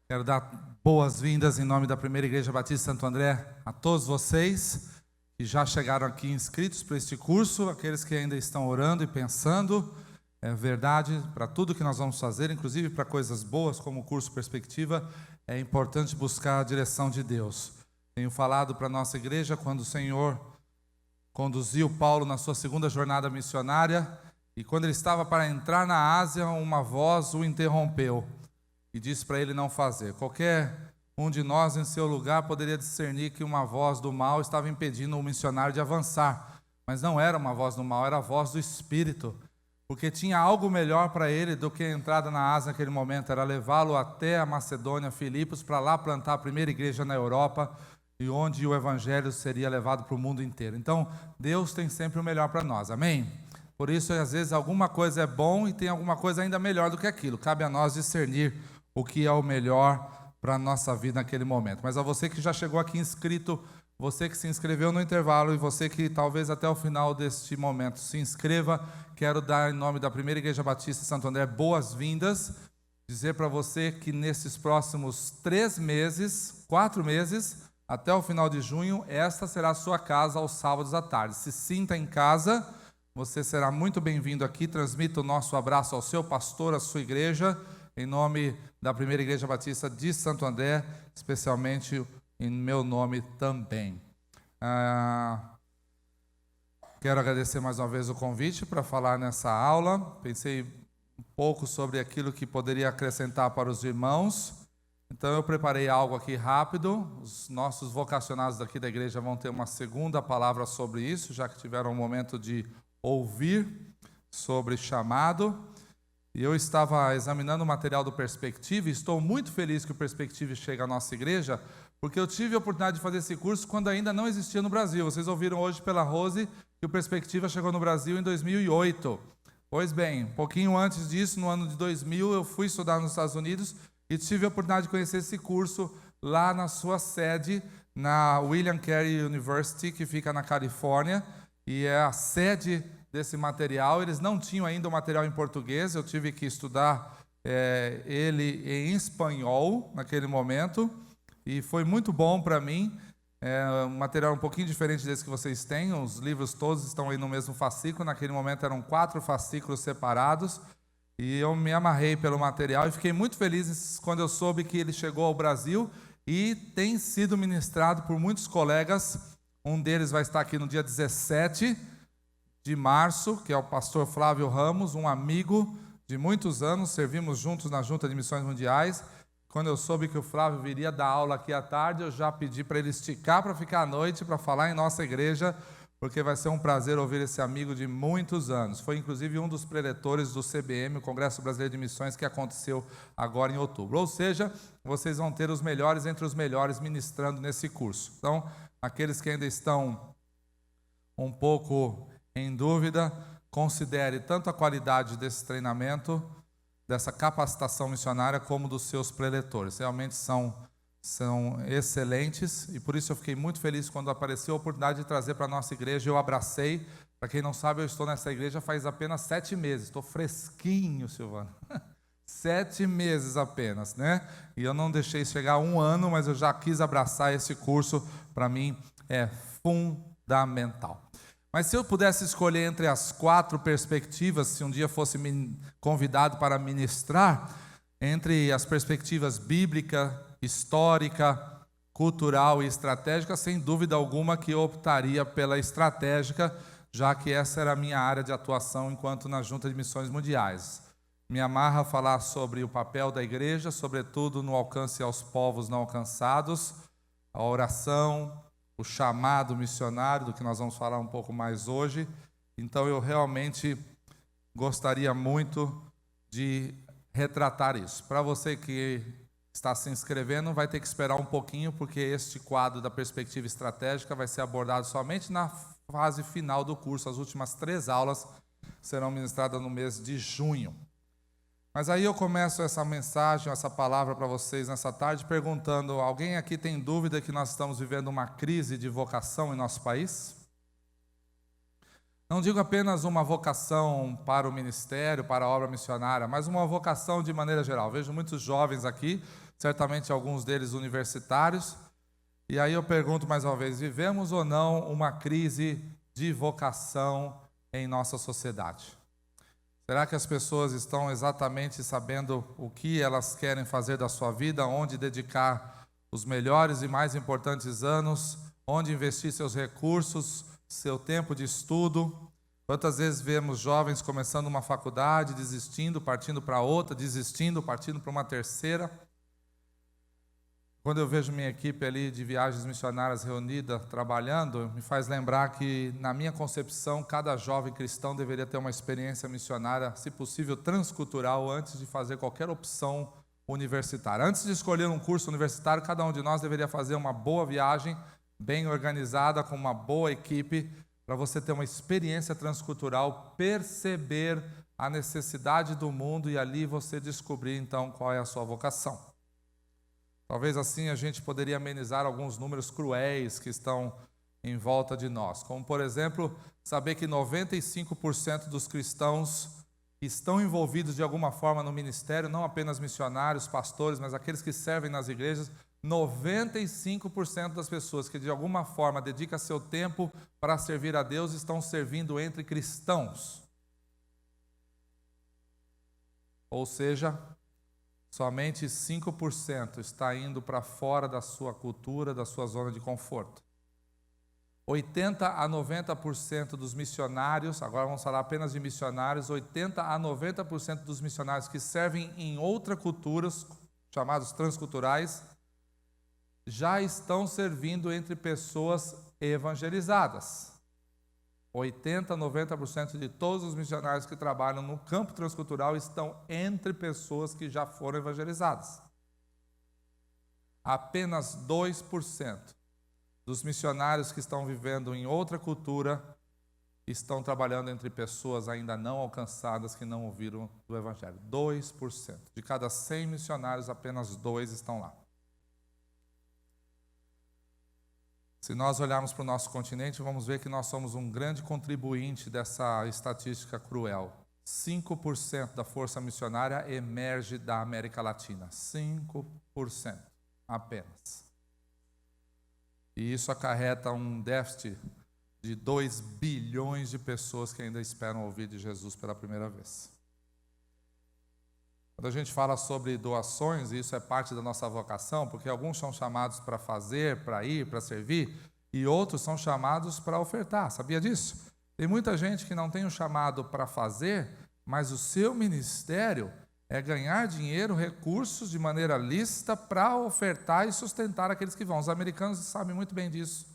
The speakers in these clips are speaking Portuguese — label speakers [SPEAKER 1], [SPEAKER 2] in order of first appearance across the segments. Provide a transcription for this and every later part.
[SPEAKER 1] Quero dar boas-vindas em nome da Primeira Igreja Batista Santo André a todos vocês que já chegaram aqui inscritos para este curso, aqueles que ainda estão orando e pensando, é verdade, para tudo que nós vamos fazer, inclusive para coisas boas como o curso Perspectiva, é importante buscar a direção de Deus. Tenho falado para a nossa igreja quando o Senhor conduziu Paulo na sua segunda jornada missionária e quando ele estava para entrar na Ásia, uma voz o interrompeu e disse para ele não fazer. Qualquer um de nós em seu lugar poderia discernir que uma voz do mal estava impedindo o missionário de avançar, mas não era uma voz do mal, era a voz do Espírito, porque tinha algo melhor para ele do que a entrada na Ásia naquele momento, era levá-lo até a Macedônia, Filipos, para lá plantar a primeira igreja na Europa, e onde o evangelho seria levado para o mundo inteiro. Então, Deus tem sempre o melhor para nós, amém? Por isso, às vezes, alguma coisa é bom e tem alguma coisa ainda melhor do que aquilo. Cabe a nós discernir o que é o melhor para a nossa vida naquele momento. Mas a você que já chegou aqui inscrito, você que se inscreveu no intervalo e você que talvez até o final deste momento se inscreva, quero dar em nome da Primeira Igreja Batista Santo André boas-vindas, dizer para você que nesses próximos 4 meses, até o final de junho, esta será a sua casa aos sábados à tarde. Se sinta em casa, você será muito bem-vindo aqui. Transmita o nosso abraço ao seu pastor, à sua igreja, em nome da Primeira Igreja Batista de Santo André, especialmente em meu nome também. Quero agradecer mais uma vez o convite para falar nessa aula. Pensei um pouco sobre aquilo que poderia acrescentar para os irmãos. Então eu preparei algo aqui rápido. Os nossos vocacionados daqui da igreja vão ter uma segunda palavra sobre isso, já que tiveram um momento de ouvir sobre chamado. E eu estava examinando o material do Perspectiva e estou muito feliz que o Perspectiva chegue à nossa igreja, porque eu tive a oportunidade de fazer esse curso quando ainda não existia no Brasil. Vocês ouviram hoje pela Rose que o Perspectiva chegou no Brasil em 2008. Pois bem, um pouquinho antes disso, no ano de 2000, eu fui estudar nos Estados Unidos e tive a oportunidade de conhecer esse curso lá na sua sede, na William Carey University, que fica na Califórnia, e é a sede desse material. Eles não tinham ainda o material em português, eu tive que estudar ele em espanhol naquele momento, e foi muito bom para mim. É um material um pouquinho diferente desse que vocês têm, os livros todos estão aí no mesmo fascículo. Naquele momento eram 4 fascículos separados, e eu me amarrei pelo material e fiquei muito feliz quando eu soube que ele chegou ao Brasil e tem sido ministrado por muitos colegas. Um deles vai estar aqui no dia 17 de março, que é o pastor Flávio Ramos, um amigo de muitos anos, servimos juntos na Junta de Missões Mundiais. Quando eu soube que o Flávio viria dar aula aqui à tarde, eu já pedi para ele esticar para ficar à noite, para falar em nossa igreja, porque vai ser um prazer ouvir esse amigo de muitos anos. Foi inclusive um dos preletores do CBM, o Congresso Brasileiro de Missões, que aconteceu agora em outubro. Ou seja, vocês vão ter os melhores entre os melhores ministrando nesse curso. Então, aqueles que ainda estão um pouco em dúvida, considere tanto a qualidade desse treinamento, dessa capacitação missionária, como dos seus preletores. Realmente são excelentes, e por isso eu fiquei muito feliz quando apareceu a oportunidade de trazer para a nossa igreja. Eu abracei. Para quem não sabe, eu estou nessa igreja faz apenas 7 meses. Estou fresquinho, Silvana. 7 meses apenas, né? E eu não deixei chegar 1 ano, mas eu já quis abraçar esse curso. Para mim é fundamental. Mas se eu pudesse escolher entre as 4 perspectivas, se um dia fosse convidado para ministrar, entre as perspectivas bíblica, histórica, cultural e estratégica, sem dúvida alguma que eu optaria pela estratégica, já que essa era a minha área de atuação enquanto na Junta de Missões Mundiais. Me amarra a falar sobre o papel da igreja, sobretudo no alcance aos povos não alcançados, a oração, o chamado missionário, do que nós vamos falar um pouco mais hoje. Então eu realmente gostaria muito de retratar isso. Para você que está se inscrevendo, vai ter que esperar um pouquinho, porque este quadro da perspectiva estratégica vai ser abordado somente na fase final do curso. As últimas 3 aulas serão ministradas no mês de junho. Mas aí eu começo essa mensagem, essa palavra para vocês nessa tarde, perguntando: alguém aqui tem dúvida que nós estamos vivendo uma crise de vocação em nosso país? Não digo apenas uma vocação para o ministério, para a obra missionária, mas uma vocação de maneira geral. Vejo muitos jovens aqui, certamente alguns deles universitários. E aí eu pergunto mais uma vez, vivemos ou não uma crise de vocação em nossa sociedade? Será que as pessoas estão exatamente sabendo o que elas querem fazer da sua vida, onde dedicar os melhores e mais importantes anos, onde investir seus recursos, seu tempo de estudo? Quantas vezes vemos jovens começando uma faculdade, desistindo, partindo para outra, desistindo, partindo para uma terceira? Quando eu vejo minha equipe ali de viagens missionárias reunida, trabalhando, me faz lembrar que, na minha concepção, cada jovem cristão deveria ter uma experiência missionária, se possível, transcultural, antes de fazer qualquer opção universitária. Antes de escolher um curso universitário, cada um de nós deveria fazer uma boa viagem, bem organizada, com uma boa equipe, para você ter uma experiência transcultural, perceber a necessidade do mundo e ali você descobrir, então, qual é a sua vocação. Talvez assim a gente poderia amenizar alguns números cruéis que estão em volta de nós. Como, por exemplo, saber que 95% dos cristãos estão envolvidos de alguma forma no ministério, não apenas missionários, pastores, mas aqueles que servem nas igrejas. 95% das pessoas que de alguma forma dedicam seu tempo para servir a Deus estão servindo entre cristãos. Ou seja, somente 5% está indo para fora da sua cultura, da sua zona de conforto. 80% a 90% dos missionários, agora vamos falar apenas de missionários, 80% a 90% dos missionários que servem em outras culturas, chamados transculturais, já estão servindo entre pessoas evangelizadas. 80% a 90% de todos os missionários que trabalham no campo transcultural estão entre pessoas que já foram evangelizadas. Apenas 2% dos missionários que estão vivendo em outra cultura estão trabalhando entre pessoas ainda não alcançadas que não ouviram do Evangelho. 2%. De cada 100 missionários, apenas 2 estão lá. Se nós olharmos para o nosso continente, vamos ver que nós somos um grande contribuinte dessa estatística cruel. 5% da força missionária emerge da América Latina. 5% apenas. E isso acarreta um déficit de 2 bilhões de pessoas que ainda esperam ouvir de Jesus pela primeira vez. Quando a gente fala sobre doações, e isso é parte da nossa vocação, porque alguns são chamados para fazer, para ir, para servir, e outros são chamados para ofertar. Sabia disso? Tem muita gente que não tem um chamado para fazer, mas o seu ministério é ganhar dinheiro, recursos de maneira lícita para ofertar e sustentar aqueles que vão. Os americanos sabem muito bem disso.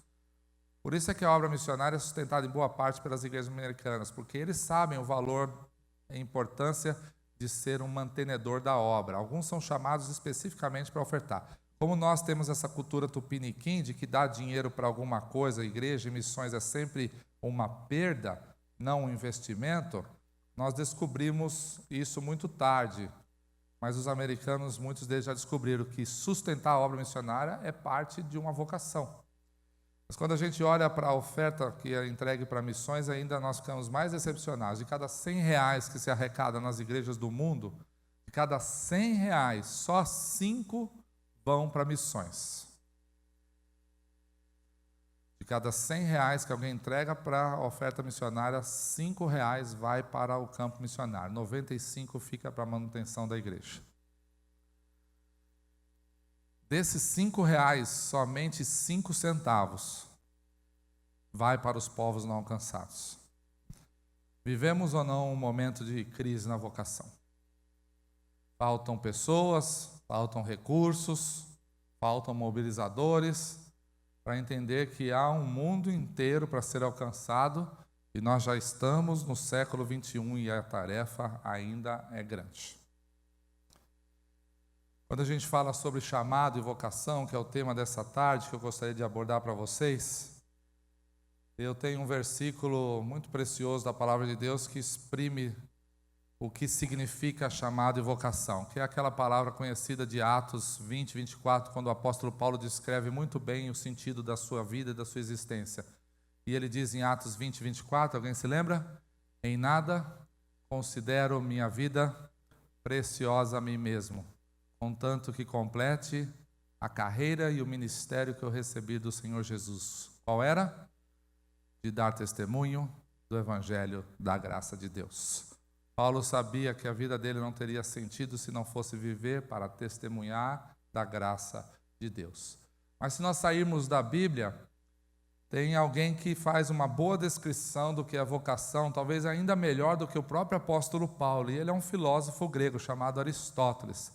[SPEAKER 1] Por isso é que a obra missionária é sustentada em boa parte pelas igrejas americanas, porque eles sabem o valor e a importância de ser um mantenedor da obra. Alguns são chamados especificamente para ofertar. Como nós temos essa cultura tupiniquim de que dar dinheiro para alguma coisa, igreja e missões é sempre uma perda, não um investimento, nós descobrimos isso muito tarde. Mas os americanos, muitos deles já descobriram que sustentar a obra missionária é parte de uma vocação. Mas quando a gente olha para a oferta que é entregue para missões, ainda nós ficamos mais decepcionados. De cada R$100 que se arrecada nas igrejas do mundo, de cada R$100, só 5 vão para missões. De cada R$100 que alguém entrega para a oferta missionária, R$5 vai para o campo missionário. 95 fica para a manutenção da igreja. Desses R$5, somente 5 centavos vai para os povos não alcançados. Vivemos ou não um momento de crise na vocação? Faltam pessoas, faltam recursos, faltam mobilizadores para entender que há um mundo inteiro para ser alcançado e nós já estamos no século 21 e a tarefa ainda é grande. Quando a gente fala sobre chamado e vocação, que é o tema dessa tarde, que eu gostaria de abordar para vocês, eu tenho um versículo muito precioso da Palavra de Deus que exprime o que significa chamado e vocação, que é aquela palavra conhecida de Atos 20, 24, quando o apóstolo Paulo descreve muito bem o sentido da sua vida e da sua existência. E ele diz em Atos 20, 24, alguém se lembra? Em nada considero minha vida preciosa a mim mesmo, contanto que complete a carreira e o ministério que eu recebi do Senhor Jesus. Qual era? De dar testemunho do Evangelho da graça de Deus. Paulo sabia que a vida dele não teria sentido se não fosse viver para testemunhar da graça de Deus. Mas se nós sairmos da Bíblia, tem alguém que faz uma boa descrição do que é a vocação, talvez ainda melhor do que o próprio apóstolo Paulo, e ele é um filósofo grego chamado Aristóteles.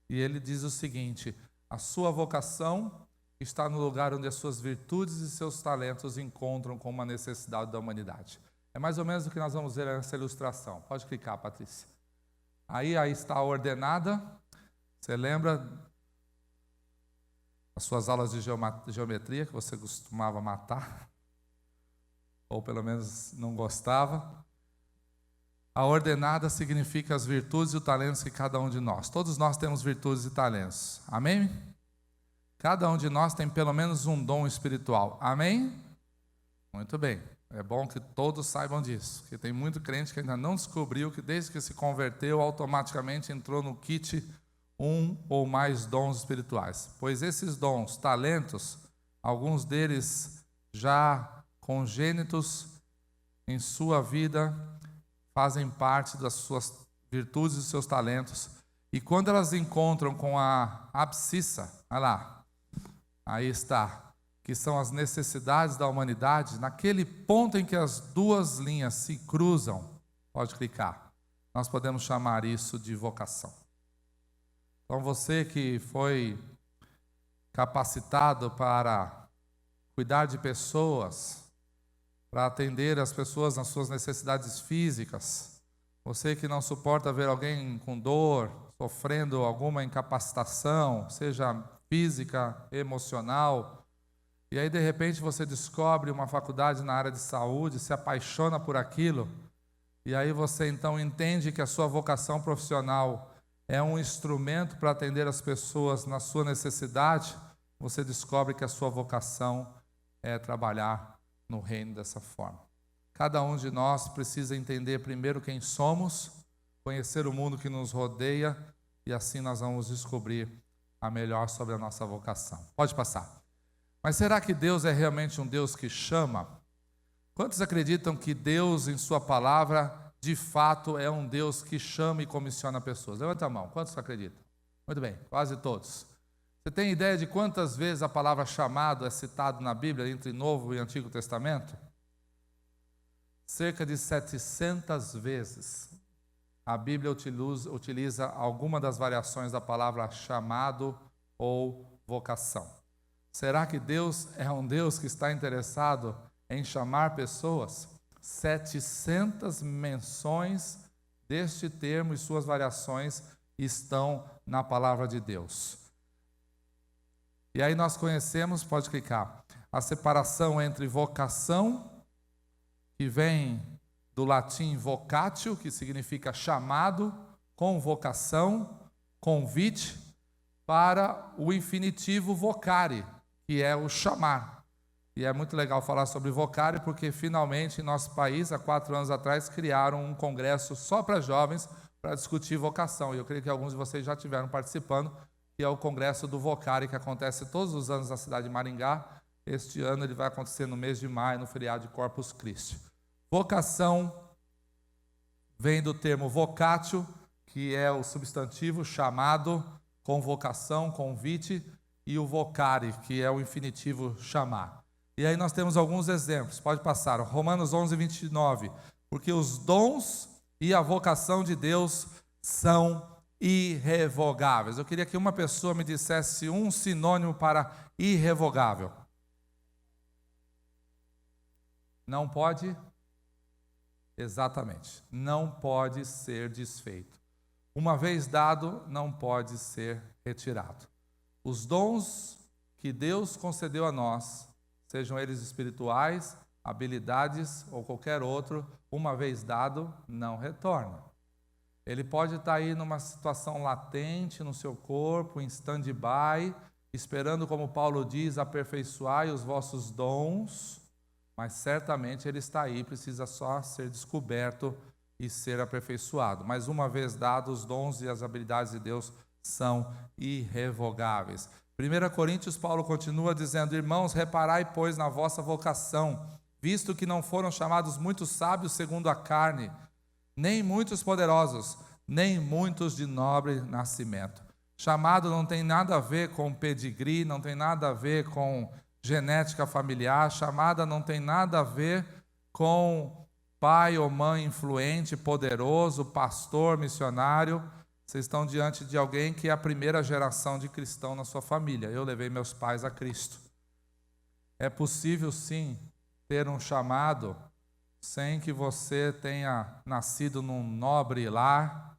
[SPEAKER 1] E ele diz o seguinte: a sua vocação está no lugar onde as suas virtudes e seus talentos encontram com uma necessidade da humanidade. É mais ou menos o que nós vamos ver nessa ilustração. Pode clicar, Patrícia. Aí está a ordenada. Você lembra as suas aulas de geometria que você costumava matar? Ou pelo menos não gostava? A ordenada significa as virtudes e os talentos que cada um de nós. Todos nós temos virtudes e talentos. Amém? Cada um de nós tem pelo menos um dom espiritual. Amém? Muito bem. É bom que todos saibam disso, porque tem muito crente que ainda não descobriu que desde que se converteu, automaticamente entrou no kit um ou mais dons espirituais. Pois esses dons, talentos, alguns deles já congênitos em sua vida, fazem parte das suas virtudes e dos seus talentos. E quando elas encontram com a abscissa, olha lá, aí está, que são as necessidades da humanidade, naquele ponto em que as duas linhas se cruzam, pode clicar, nós podemos chamar isso de vocação. Então você que foi capacitado para cuidar de pessoas, para atender as pessoas nas suas necessidades físicas, você que não suporta ver alguém com dor, sofrendo alguma incapacitação, seja física, emocional, e aí de repente você descobre uma faculdade na área de saúde, se apaixona por aquilo, e aí você então entende que a sua vocação profissional é um instrumento para atender as pessoas na sua necessidade, você descobre que a sua vocação é trabalhar no reino dessa forma. Cada um de nós precisa entender primeiro quem somos, conhecer o mundo que nos rodeia, e assim nós vamos descobrir a melhor sobre a nossa vocação. Pode passar. Mas será que Deus é realmente um Deus que chama? Quantos acreditam que Deus, em sua palavra, de fato é um Deus que chama e comissiona pessoas? Levanta a mão, quantos acreditam? Muito bem, quase todos. Você tem ideia de quantas vezes a palavra chamado é citada na Bíblia, entre Novo e Antigo Testamento? Cerca de 700 vezes. A Bíblia utiliza alguma das variações da palavra chamado ou vocação. Será que Deus é um Deus que está interessado em chamar pessoas? 700 menções deste termo e suas variações estão na palavra de Deus. E aí nós conhecemos, pode clicar, a separação entre vocação, que vem do latim vocatio, que significa chamado, convocação, convite, para o infinitivo vocare, que é o chamar. E é muito legal falar sobre vocare, porque finalmente em nosso país, há 4 anos atrás, criaram um congresso só para jovens, para discutir vocação. E eu creio que alguns de vocês já estiveram participando, que é o congresso do vocare, que acontece todos os anos na cidade de Maringá. Este ano ele vai acontecer no mês de maio, no feriado de Corpus Christi. Vocação vem do termo vocatio, que é o substantivo chamado, convocação, convite, e o vocare, que é o infinitivo chamar. E aí nós temos alguns exemplos, pode passar. Romanos 11, 29. Porque os dons e a vocação de Deus são irrevogáveis. Eu queria que uma pessoa me dissesse um sinônimo para irrevogável. Não pode? Exatamente. Não pode ser desfeito. Uma vez dado, não pode ser retirado. Os dons que Deus concedeu a nós, sejam eles espirituais, habilidades ou qualquer outro, uma vez dado, não retorna. Ele pode estar aí numa situação latente no seu corpo, em stand-by, esperando, como Paulo diz, aperfeiçoai os vossos dons, mas certamente ele está aí, precisa só ser descoberto e ser aperfeiçoado. Mas uma vez dados, os dons e as habilidades de Deus são irrevogáveis. 1 Coríntios, Paulo continua dizendo: irmãos, reparai, pois, na vossa vocação, visto que não foram chamados muitos sábios segundo a carne, nem muitos poderosos, nem muitos de nobre nascimento. Chamado não tem nada a ver com pedigree, não tem nada a ver com genética familiar, chamada não tem nada a ver com pai ou mãe influente, poderoso, pastor, missionário. Vocês estão diante de alguém que é a primeira geração de cristão na sua família. Eu levei meus pais a Cristo. É possível, sim, ter um chamado sem que você tenha nascido num nobre lar,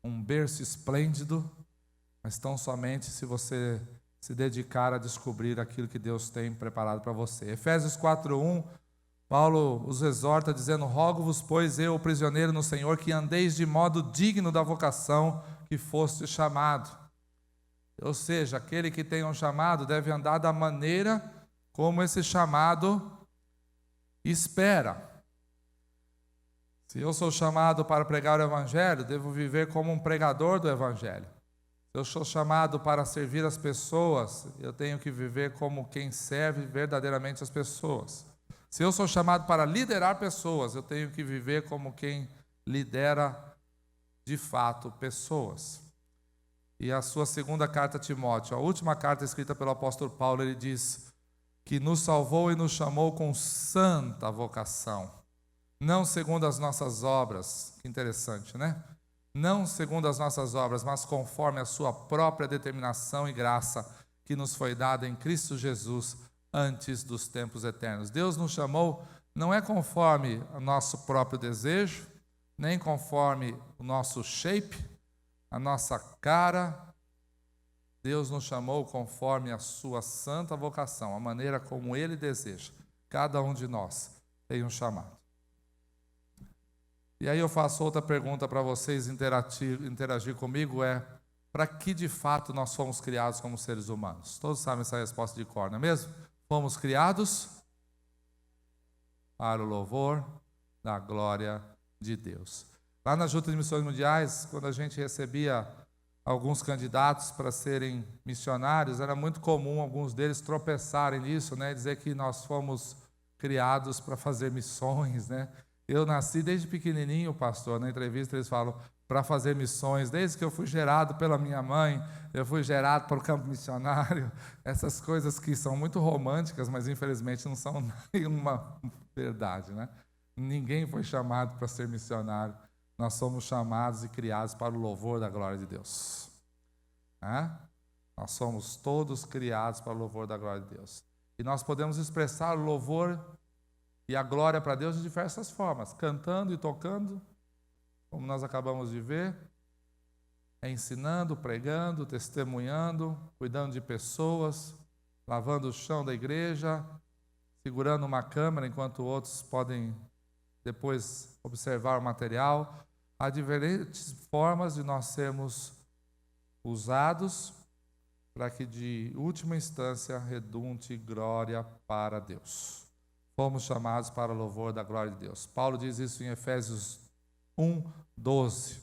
[SPEAKER 1] um berço esplêndido, mas tão somente se você se dedicar a descobrir aquilo que Deus tem preparado para você. Efésios 4:1, Paulo os exorta dizendo: rogo-vos, pois eu, prisioneiro no Senhor, que andeis de modo digno da vocação que foste chamado. Ou seja, aquele que tem um chamado deve andar da maneira como esse chamado espera. Se eu sou chamado para pregar o Evangelho, devo viver como um pregador do Evangelho. Se eu sou chamado para servir as pessoas, eu tenho que viver como quem serve verdadeiramente as pessoas. Se eu sou chamado para liderar pessoas, eu tenho que viver como quem lidera de fato pessoas. E a sua segunda carta a Timóteo, a última carta escrita pelo apóstolo Paulo, ele diz que nos salvou e nos chamou com santa vocação, não segundo as nossas obras. Que interessante, né? Não segundo as nossas obras, mas conforme a sua própria determinação e graça que nos foi dada em Cristo Jesus antes dos tempos eternos. Deus nos chamou não é conforme o nosso próprio desejo, nem conforme o nosso shape, a nossa cara. Deus nos chamou conforme a sua santa vocação, a maneira como Ele deseja. Cada um de nós tem um chamado. E aí eu faço outra pergunta para vocês interagir comigo, para que de fato nós fomos criados como seres humanos? Todos sabem essa resposta de cor, não é mesmo? Fomos criados para o louvor da glória de Deus. Lá na Junta de Missões Mundiais, quando a gente recebia alguns candidatos para serem missionários, era muito comum alguns deles tropeçarem nisso, né? Dizer que nós fomos criados para fazer missões, né? Eu nasci desde pequenininho, pastor, na entrevista eles falam, para fazer missões, desde que eu fui gerado pela minha mãe, eu fui gerado para o campo missionário, essas coisas que são muito românticas, mas infelizmente não são nenhuma verdade, né? Ninguém foi chamado para ser missionário, nós somos chamados e criados para o louvor da glória de Deus. Nós somos todos criados para o louvor da glória de Deus. E nós podemos expressar o louvor e a glória para Deus de diversas formas, cantando e tocando, como nós acabamos de ver, ensinando, pregando, testemunhando, cuidando de pessoas, lavando o chão da igreja, segurando uma câmera enquanto outros podem depois observar o material. Há diferentes formas de nós sermos usados para que de última instância redunde glória para Deus. Fomos chamados para o louvor da glória de Deus. Paulo diz isso em Efésios 1:12.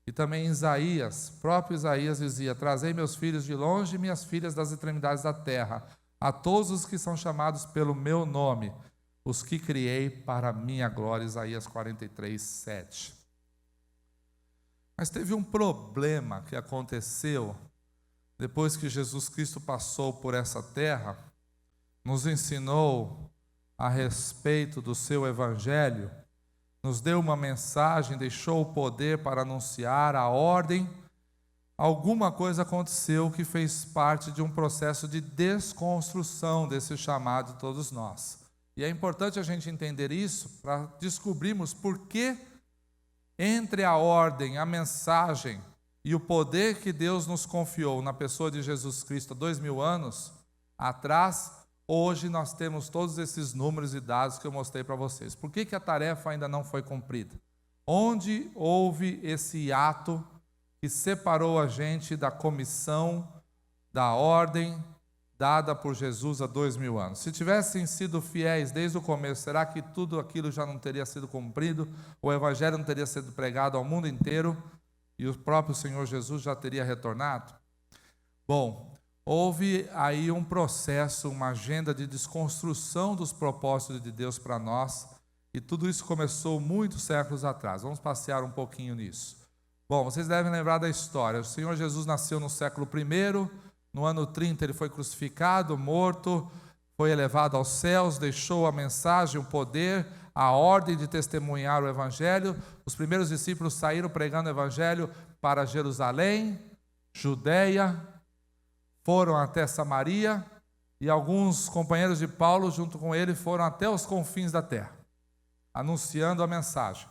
[SPEAKER 1] E também em Isaías, próprio Isaías dizia: trazei meus filhos de longe e minhas filhas das extremidades da terra, a todos os que são chamados pelo meu nome, os que criei para a minha glória. Isaías 43:7. Mas teve um problema que aconteceu depois que Jesus Cristo passou por essa terra, nos ensinou a respeito do seu evangelho, nos deu uma mensagem, deixou o poder para anunciar a ordem. Alguma coisa aconteceu que fez parte de um processo de desconstrução desse chamado de todos nós. E é importante a gente entender isso para descobrirmos por que entre a ordem, a mensagem e o poder que Deus nos confiou na pessoa de Jesus Cristo há 2000 anos atrás, hoje nós temos todos esses números e dados que eu mostrei para vocês. Por que a tarefa ainda não foi cumprida? Onde houve esse ato que separou a gente da comissão, da ordem dada por Jesus há 2000 anos? Se tivessem sido fiéis desde o começo, será que tudo aquilo já não teria sido cumprido? O evangelho não teria sido pregado ao mundo inteiro? E o próprio Senhor Jesus já teria retornado? Bom, houve aí um processo, uma agenda de desconstrução dos propósitos de Deus para nós, e tudo isso começou muitos séculos atrás. Vamos passear um pouquinho nisso. Bom, vocês devem lembrar da história. O Senhor Jesus nasceu no século I, no ano 30 ele foi crucificado, morto, foi elevado aos céus, deixou a mensagem, o poder, a ordem de testemunhar o Evangelho. Os primeiros discípulos saíram pregando o Evangelho para Jerusalém, Judeia, foram até Samaria, e alguns companheiros de Paulo, junto com ele, foram até os confins da terra, anunciando a mensagem.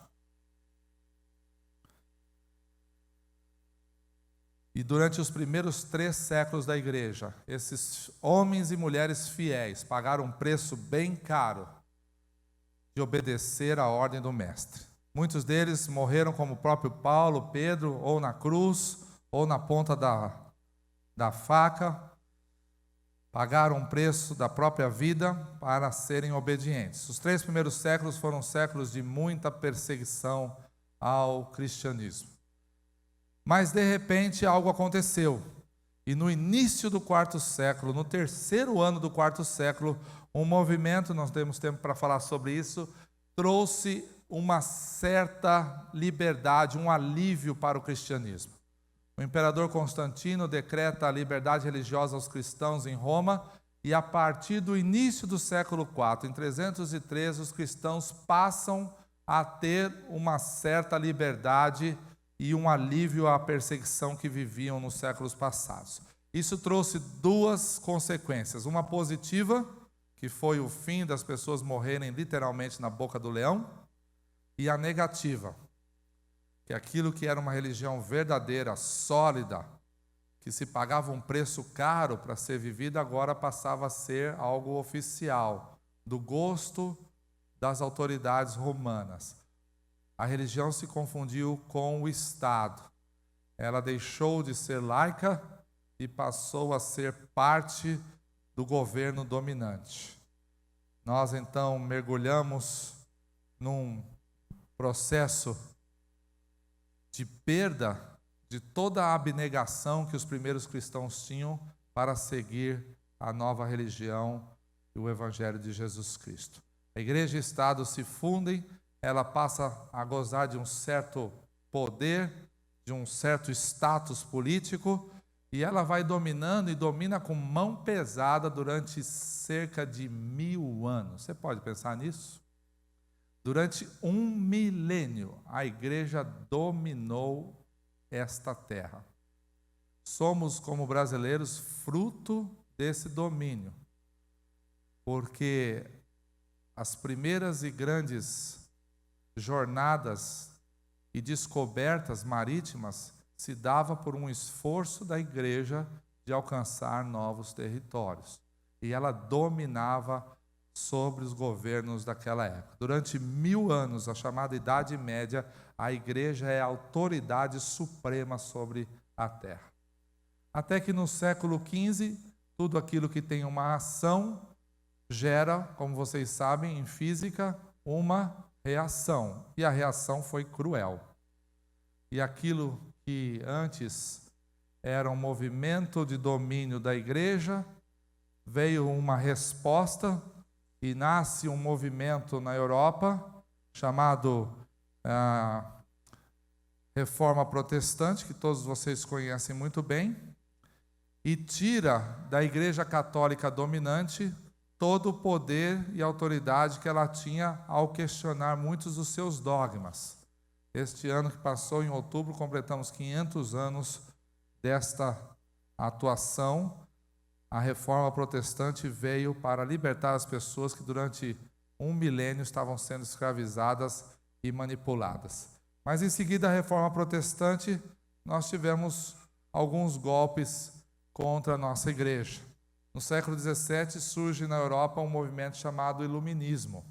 [SPEAKER 1] E durante os primeiros 3 séculos da igreja, esses homens e mulheres fiéis pagaram um preço bem caro de obedecer à ordem do Mestre. Muitos deles morreram como o próprio Paulo, Pedro, ou na cruz, ou na ponta da faca. Pagaram um preço da própria vida para serem obedientes. Os 3 primeiros séculos foram séculos de muita perseguição ao cristianismo. Mas, de repente, algo aconteceu. E no início do 4º século, no 3º ano do 4º século, um movimento, nós temos tempo para falar sobre isso, trouxe uma certa liberdade, um alívio para o cristianismo. O imperador Constantino decreta a liberdade religiosa aos cristãos em Roma, e a partir do início do século IV, em 313, os cristãos passam a ter uma certa liberdade e um alívio à perseguição que viviam nos séculos passados. Isso trouxe 2 consequências. Uma positiva, que foi o fim das pessoas morrerem literalmente na boca do leão, e a negativa, que aquilo que era uma religião verdadeira, sólida, que se pagava um preço caro para ser vivida, agora passava a ser algo oficial, do gosto das autoridades romanas. A religião se confundiu com o Estado. Ela deixou de ser laica e passou a ser parte do governo dominante. Nós, então, mergulhamos num processo de perda de toda a abnegação que os primeiros cristãos tinham para seguir a nova religião e o Evangelho de Jesus Cristo. A igreja e o Estado se fundem, ela passa a gozar de um certo poder, de um certo status político, e ela vai dominando e domina com mão pesada durante cerca de 1000 anos. Você pode pensar nisso? Durante 1 milênio, a igreja dominou esta terra. Somos, como brasileiros, fruto desse domínio, porque as primeiras e grandes jornadas e descobertas marítimas se dava por um esforço da igreja de alcançar novos territórios. E ela dominava sobre os governos daquela época. Durante 1000 anos, a chamada Idade Média, a igreja é a autoridade suprema sobre a terra. Até que no século XV, tudo aquilo que tem uma ação gera, como vocês sabem, em física, uma reação. E a reação foi cruel. E aquilo que antes era um movimento de domínio da igreja, veio uma resposta e nasce um movimento na Europa chamado Reforma Protestante, que todos vocês conhecem muito bem, e tira da igreja católica dominante todo o poder e autoridade que ela tinha ao questionar muitos dos seus dogmas. Este ano que passou, em outubro, completamos 500 anos desta atuação. A Reforma Protestante veio para libertar as pessoas que durante 1 milênio estavam sendo escravizadas e manipuladas. Mas em seguida, a Reforma Protestante, nós tivemos alguns golpes contra a nossa igreja. No século XVII surge na Europa um movimento chamado Iluminismo.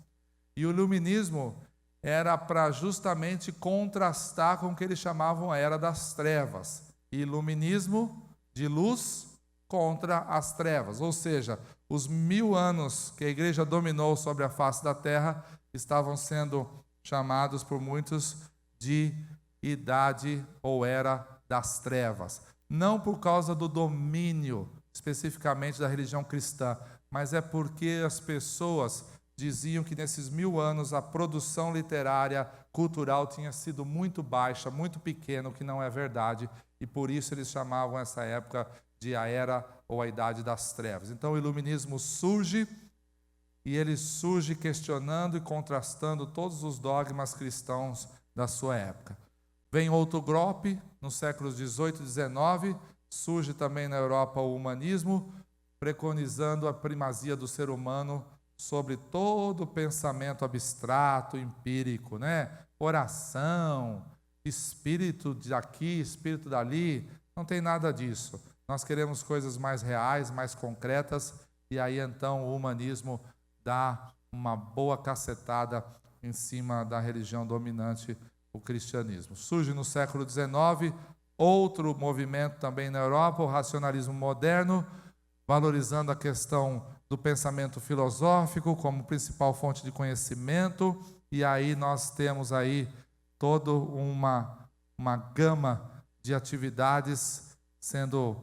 [SPEAKER 1] E o Iluminismo era para justamente contrastar com o que eles chamavam a Era das Trevas. Iluminismo de luz contra as trevas. Ou seja, os 1000 anos que a igreja dominou sobre a face da terra estavam sendo chamados por muitos de Idade ou Era das Trevas. não por causa do domínio, especificamente da religião cristã, mas é porque as pessoas diziam que nesses 1000 anos a produção literária, cultural tinha sido muito baixa, muito pequena, o que não é verdade, e por isso eles chamavam essa época de a Era ou a Idade das Trevas. Então o iluminismo surge, e ele surge questionando e contrastando todos os dogmas cristãos da sua época. Vem outro golpe, nos séculos 18 e 19, surge também na Europa o humanismo, preconizando a primazia do ser humano sobre todo o pensamento abstrato, empírico, né? Oração, espírito daqui, espírito dali, não tem nada disso. Nós queremos coisas mais reais, mais concretas, e aí então o humanismo dá uma boa cacetada em cima da religião dominante, o cristianismo. Surge no século XIX outro movimento também na Europa, o racionalismo moderno, valorizando a questão do pensamento filosófico como principal fonte de conhecimento, e aí nós temos aí toda uma gama de atividades sendo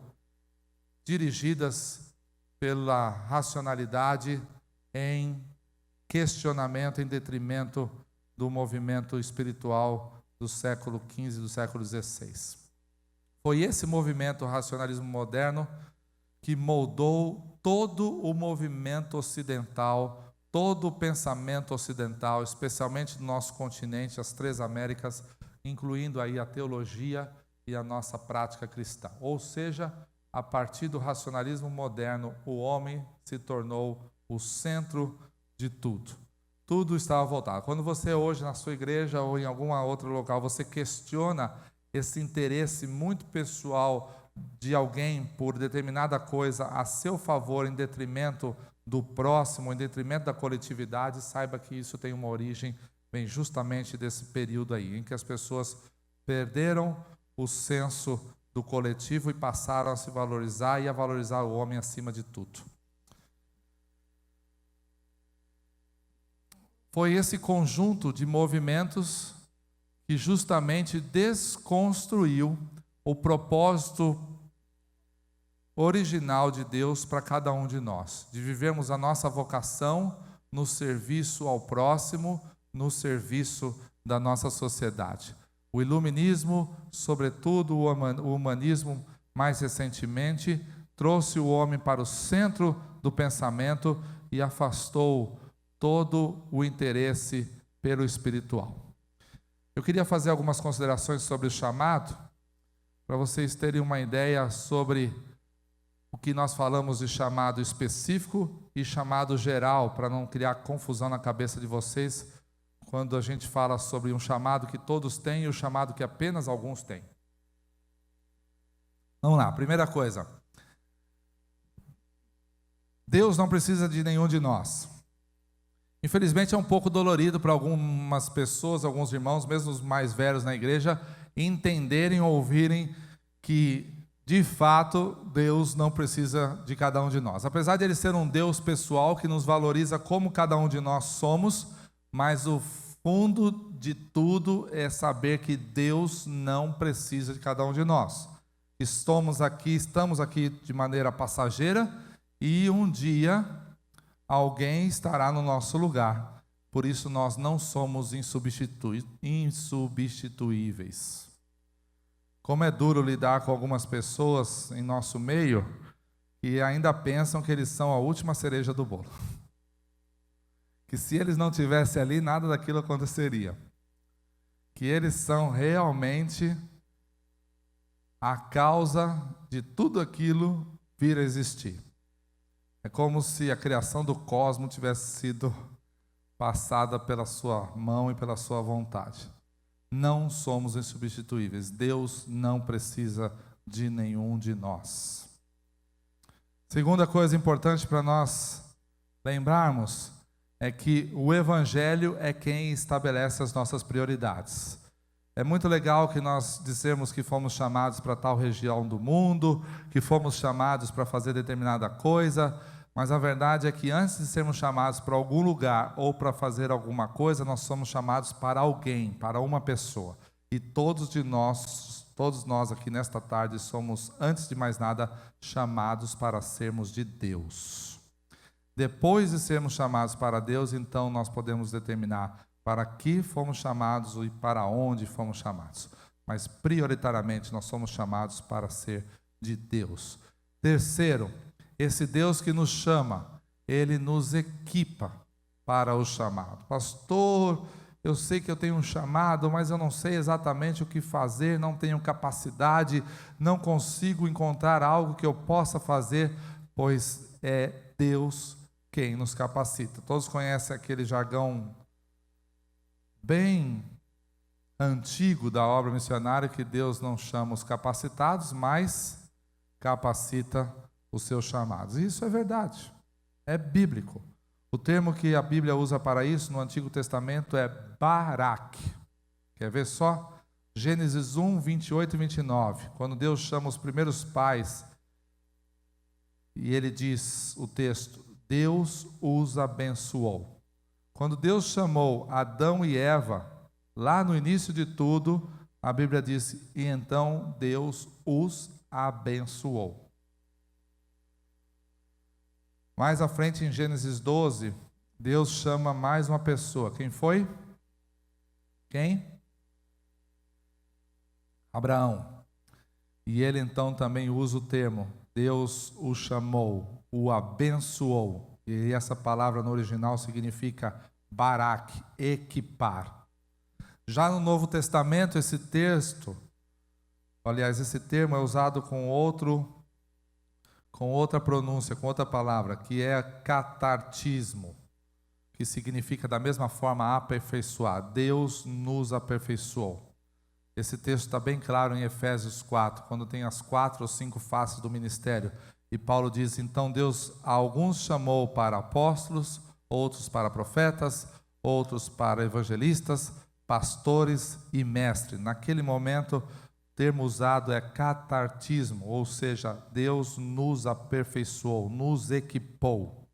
[SPEAKER 1] dirigidas pela racionalidade em questionamento, em detrimento do movimento espiritual do século XV e do século XVI. Foi esse movimento, o racionalismo moderno, que moldou todo o movimento ocidental, todo o pensamento ocidental, especialmente no nosso continente, as 3 Américas, incluindo aí a teologia e a nossa prática cristã. Ou seja, a partir do racionalismo moderno, o homem se tornou o centro de tudo. Tudo estava voltado. Quando você hoje na sua igreja ou em algum outro local, você questiona esse interesse muito pessoal de alguém por determinada coisa a seu favor, em detrimento do próximo, em detrimento da coletividade, saiba que isso tem uma origem, vem justamente desse período aí, em que as pessoas perderam o senso do coletivo e passaram a se valorizar e a valorizar o homem acima de tudo. Foi esse conjunto de movimentos que justamente desconstruiu o propósito original de Deus para cada um de nós, de vivermos a nossa vocação no serviço ao próximo, no serviço da nossa sociedade. O iluminismo, sobretudo o humanismo mais recentemente, trouxe o homem para o centro do pensamento e afastou todo o interesse pelo espiritual. Eu queria fazer algumas considerações sobre o chamado, para vocês terem uma ideia sobre o que nós falamos de chamado específico e chamado geral, para não criar confusão na cabeça de vocês, quando a gente fala sobre um chamado que todos têm e o chamado que apenas alguns têm. Vamos lá, primeira coisa. Deus não precisa de nenhum de nós. Infelizmente é um pouco dolorido para algumas pessoas, alguns irmãos, mesmo os mais velhos na igreja, entenderem ou ouvirem que, de fato, Deus não precisa de cada um de nós. Apesar de Ele ser um Deus pessoal que nos valoriza como cada um de nós somos, mas o fundo de tudo é saber que Deus não precisa de cada um de nós. Estamos aqui de maneira passageira e um dia alguém estará no nosso lugar. Por isso nós não somos insubstituíveis. Como é duro lidar com algumas pessoas em nosso meio que ainda pensam que eles são a última cereja do bolo. Que se eles não tivessem ali, nada daquilo aconteceria. Que eles são realmente a causa de tudo aquilo vir a existir. É como se a criação do cosmos tivesse sido passada pela sua mão e pela sua vontade. Não somos insubstituíveis. Deus não precisa de nenhum de nós. Segunda coisa importante para nós lembrarmos é que o Evangelho é quem estabelece as nossas prioridades. É muito legal que nós dissemos que fomos chamados para tal região do mundo, que fomos chamados para fazer determinada coisa, mas a verdade é que antes de sermos chamados para algum lugar ou para fazer alguma coisa, nós somos chamados para alguém, para uma pessoa. E todos todos nós aqui nesta tarde somos, antes de mais nada, chamados para sermos de Deus. Depois de sermos chamados para Deus, então nós podemos determinar para que fomos chamados e para onde fomos chamados. Mas prioritariamente nós somos chamados para ser de Deus. Terceiro, esse Deus que nos chama, Ele nos equipa para o chamado. Pastor, eu sei que eu tenho um chamado, mas eu não sei exatamente o que fazer, não tenho capacidade, não consigo encontrar algo que eu possa fazer, pois é Deus quem nos capacita. Todos conhecem aquele jargão bem antigo da obra missionária, que Deus não chama os capacitados, mas capacita os seus chamados. E isso é verdade, é bíblico. O termo que a Bíblia usa para isso no Antigo Testamento é Barak. Quer ver só? Gênesis 1, 28 e 29. Quando Deus chama os primeiros pais, e ele diz, o texto, Deus os abençoou. Quando Deus chamou Adão e Eva, lá no início de tudo, a Bíblia diz, e então Deus os abençoou. Mais à frente, em Gênesis 12, Deus chama mais uma pessoa. Quem foi? Quem? Abraão. E ele então também usa o termo, Deus o chamou, o abençoou. E essa palavra no original significa Barak, equipar. Já no Novo Testamento, esse texto, aliás, esse termo é usado com outra pronúncia, com outra palavra, que é catartismo, que significa da mesma forma aperfeiçoar. Deus nos aperfeiçoou. Esse texto está bem claro em Efésios 4, quando tem as 4 ou 5 faces do ministério. E Paulo diz, então Deus a alguns chamou para apóstolos, outros para profetas, outros para evangelistas, pastores e mestres. Naquele momento, o termo usado é catartismo, ou seja, Deus nos aperfeiçoou, nos equipou.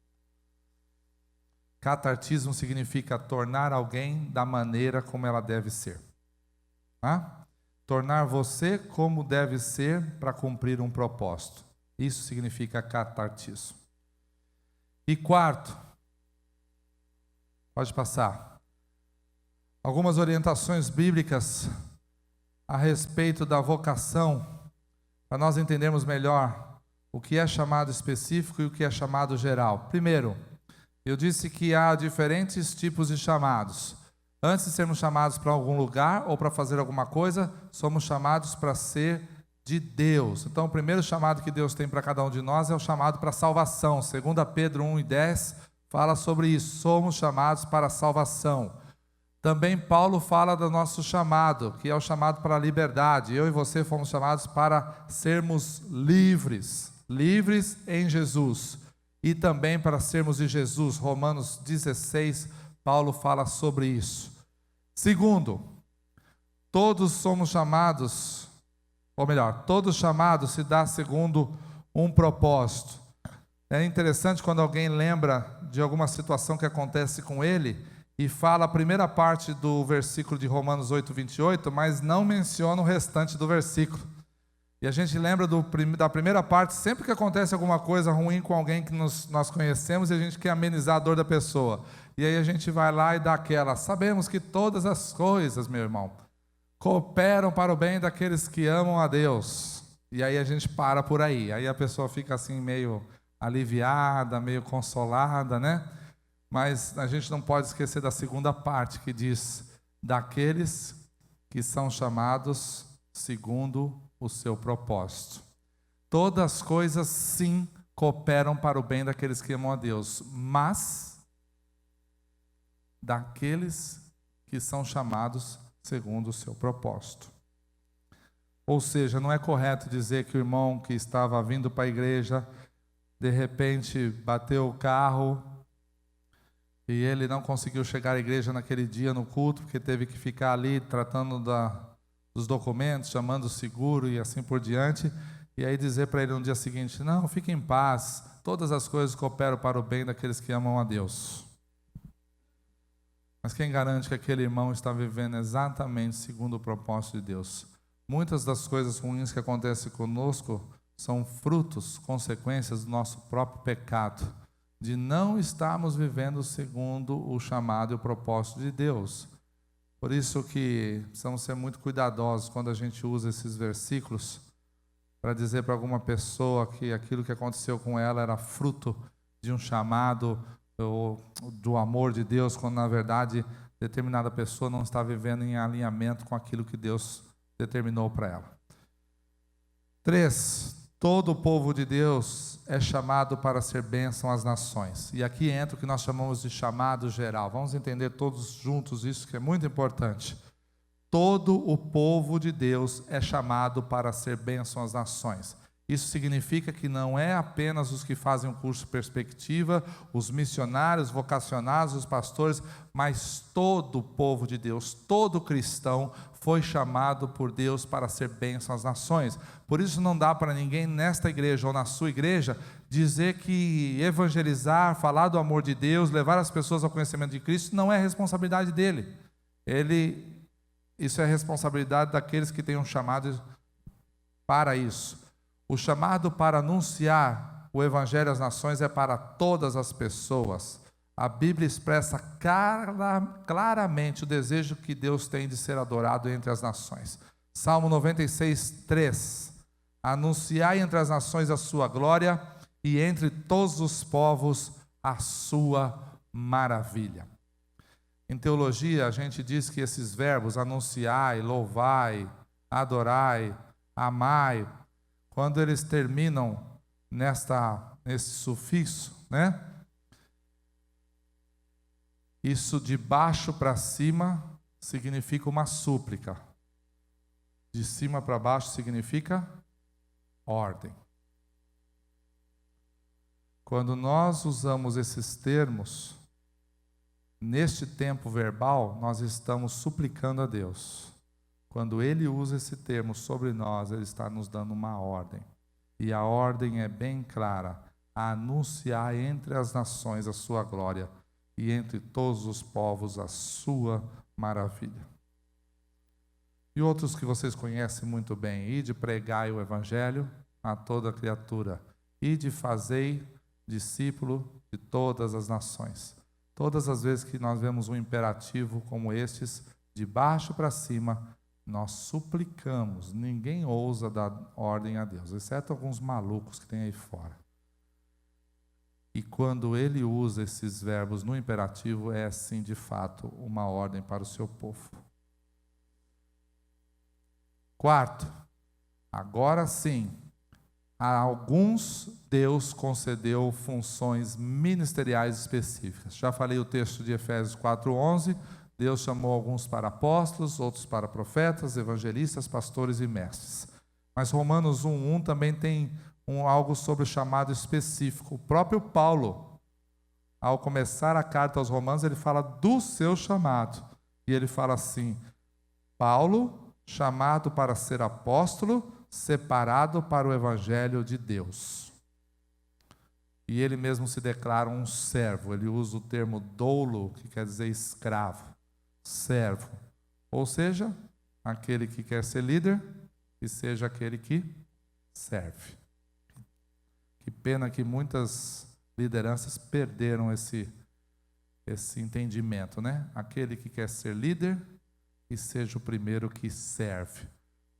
[SPEAKER 1] Catartismo significa tornar alguém da maneira como ela deve ser. Tornar você como deve ser para cumprir um propósito. Isso significa catartismo. E quarto, pode passar, algumas orientações bíblicas a respeito da vocação, para nós entendermos melhor o que é chamado específico e o que é chamado geral. Primeiro, eu disse que há diferentes tipos de chamados. Antes de sermos chamados para algum lugar ou para fazer alguma coisa, somos chamados para ser de Deus. Então, o primeiro chamado que Deus tem para cada um de nós é o chamado para a salvação. 2 Pedro 1:10 fala sobre isso. Somos chamados para a salvação. Também Paulo fala do nosso chamado, que é o chamado para a liberdade. Eu e você fomos chamados para sermos livres, livres em Jesus. E também para sermos de Jesus. Romanos 16, Paulo fala sobre isso. Segundo, todos somos chamados, ou melhor, todo chamado se dá segundo um propósito. É interessante quando alguém lembra de alguma situação que acontece com ele e fala a primeira parte do versículo de Romanos 8:28, mas não menciona o restante do versículo. E a gente lembra da primeira parte sempre que acontece alguma coisa ruim com alguém que nós conhecemos e a gente quer amenizar a dor da pessoa. E aí a gente vai lá e dá aquela, sabemos que todas as coisas, meu irmão, cooperam para o bem daqueles que amam a Deus. E aí a gente para por aí. Aí a pessoa fica assim meio aliviada, meio consolada, né? Mas a gente não pode esquecer da segunda parte que diz, daqueles que são chamados segundo o seu propósito. Todas as coisas sim cooperam para o bem daqueles que amam a Deus, mas daqueles que são chamados segundo o seu propósito. Ou seja, não é correto dizer que o irmão que estava vindo para a igreja, de repente bateu o carro e ele não conseguiu chegar à igreja naquele dia no culto, porque teve que ficar ali tratando dos documentos, chamando o seguro e assim por diante, e aí dizer para ele no dia seguinte, não, fique em paz, todas as coisas cooperam para o bem daqueles que amam a Deus. Mas quem garante que aquele irmão está vivendo exatamente segundo o propósito de Deus? Muitas das coisas ruins que acontecem conosco são frutos, consequências do nosso próprio pecado, de não estarmos vivendo segundo o chamado e o propósito de Deus. Por isso que precisamos ser muito cuidadosos quando a gente usa esses versículos para dizer para alguma pessoa que aquilo que aconteceu com ela era fruto de um chamado ou do amor de Deus, quando na verdade determinada pessoa não está vivendo em alinhamento com aquilo que Deus determinou para ela. 3. Todo o povo de Deus é chamado para ser bênção às nações. E aqui entra o que nós chamamos de chamado geral. Vamos entender todos juntos isso, que é muito importante. Todo o povo de Deus é chamado para ser bênção às nações. Isso significa que não é apenas os que fazem o curso Perspectiva, os missionários, vocacionados, os pastores, mas todo o povo de Deus, todo cristão foi chamado por Deus para ser bênção às nações. Por isso não dá para ninguém nesta igreja ou na sua igreja dizer que evangelizar, falar do amor de Deus, levar as pessoas ao conhecimento de Cristo não é responsabilidade dele. Isso é responsabilidade daqueles que têm um chamado para isso. O chamado para anunciar o Evangelho às nações é para todas as pessoas. A Bíblia expressa claramente o desejo que Deus tem de ser adorado entre as nações. Salmo 96, 3. Anunciai entre as nações a sua glória e entre todos os povos a sua maravilha. Em teologia, a gente diz que esses verbos, anunciai, louvai, adorai, amai, quando eles terminam nesse sufixo, né? Isso de baixo para cima significa uma súplica. De cima para baixo significa ordem. Quando nós usamos esses termos, neste tempo verbal, nós estamos suplicando a Deus. Quando Ele usa esse termo sobre nós, Ele está nos dando uma ordem. E a ordem é bem clara: a anunciar entre as nações a sua glória e entre todos os povos a sua maravilha. E outros que vocês conhecem muito bem: ide pregai o evangelho a toda criatura, ide fazei discípulo de todas as nações. Todas as vezes que nós vemos um imperativo como estes, de baixo para cima, nós suplicamos. Ninguém ousa dar ordem a Deus, exceto alguns malucos que tem aí fora. E quando ele usa esses verbos no imperativo, é sim, de fato, uma ordem para o seu povo. 4, agora sim, a alguns Deus concedeu funções ministeriais específicas. Já falei o texto de Efésios 4:11, Deus chamou alguns para apóstolos, outros para profetas, evangelistas, pastores e mestres. Mas Romanos 1:1 também tem algo sobre o chamado específico. O próprio Paulo, ao começar a carta aos Romanos, ele fala do seu chamado. E ele fala assim: Paulo, chamado para ser apóstolo, separado para o evangelho de Deus. E ele mesmo se declara um servo. Ele usa o termo doulo, que quer dizer escravo, servo. Ou seja, aquele que quer ser líder, e seja aquele que serve. Que pena que muitas lideranças perderam esse entendimento, né? Aquele que quer ser líder, e seja o primeiro que serve.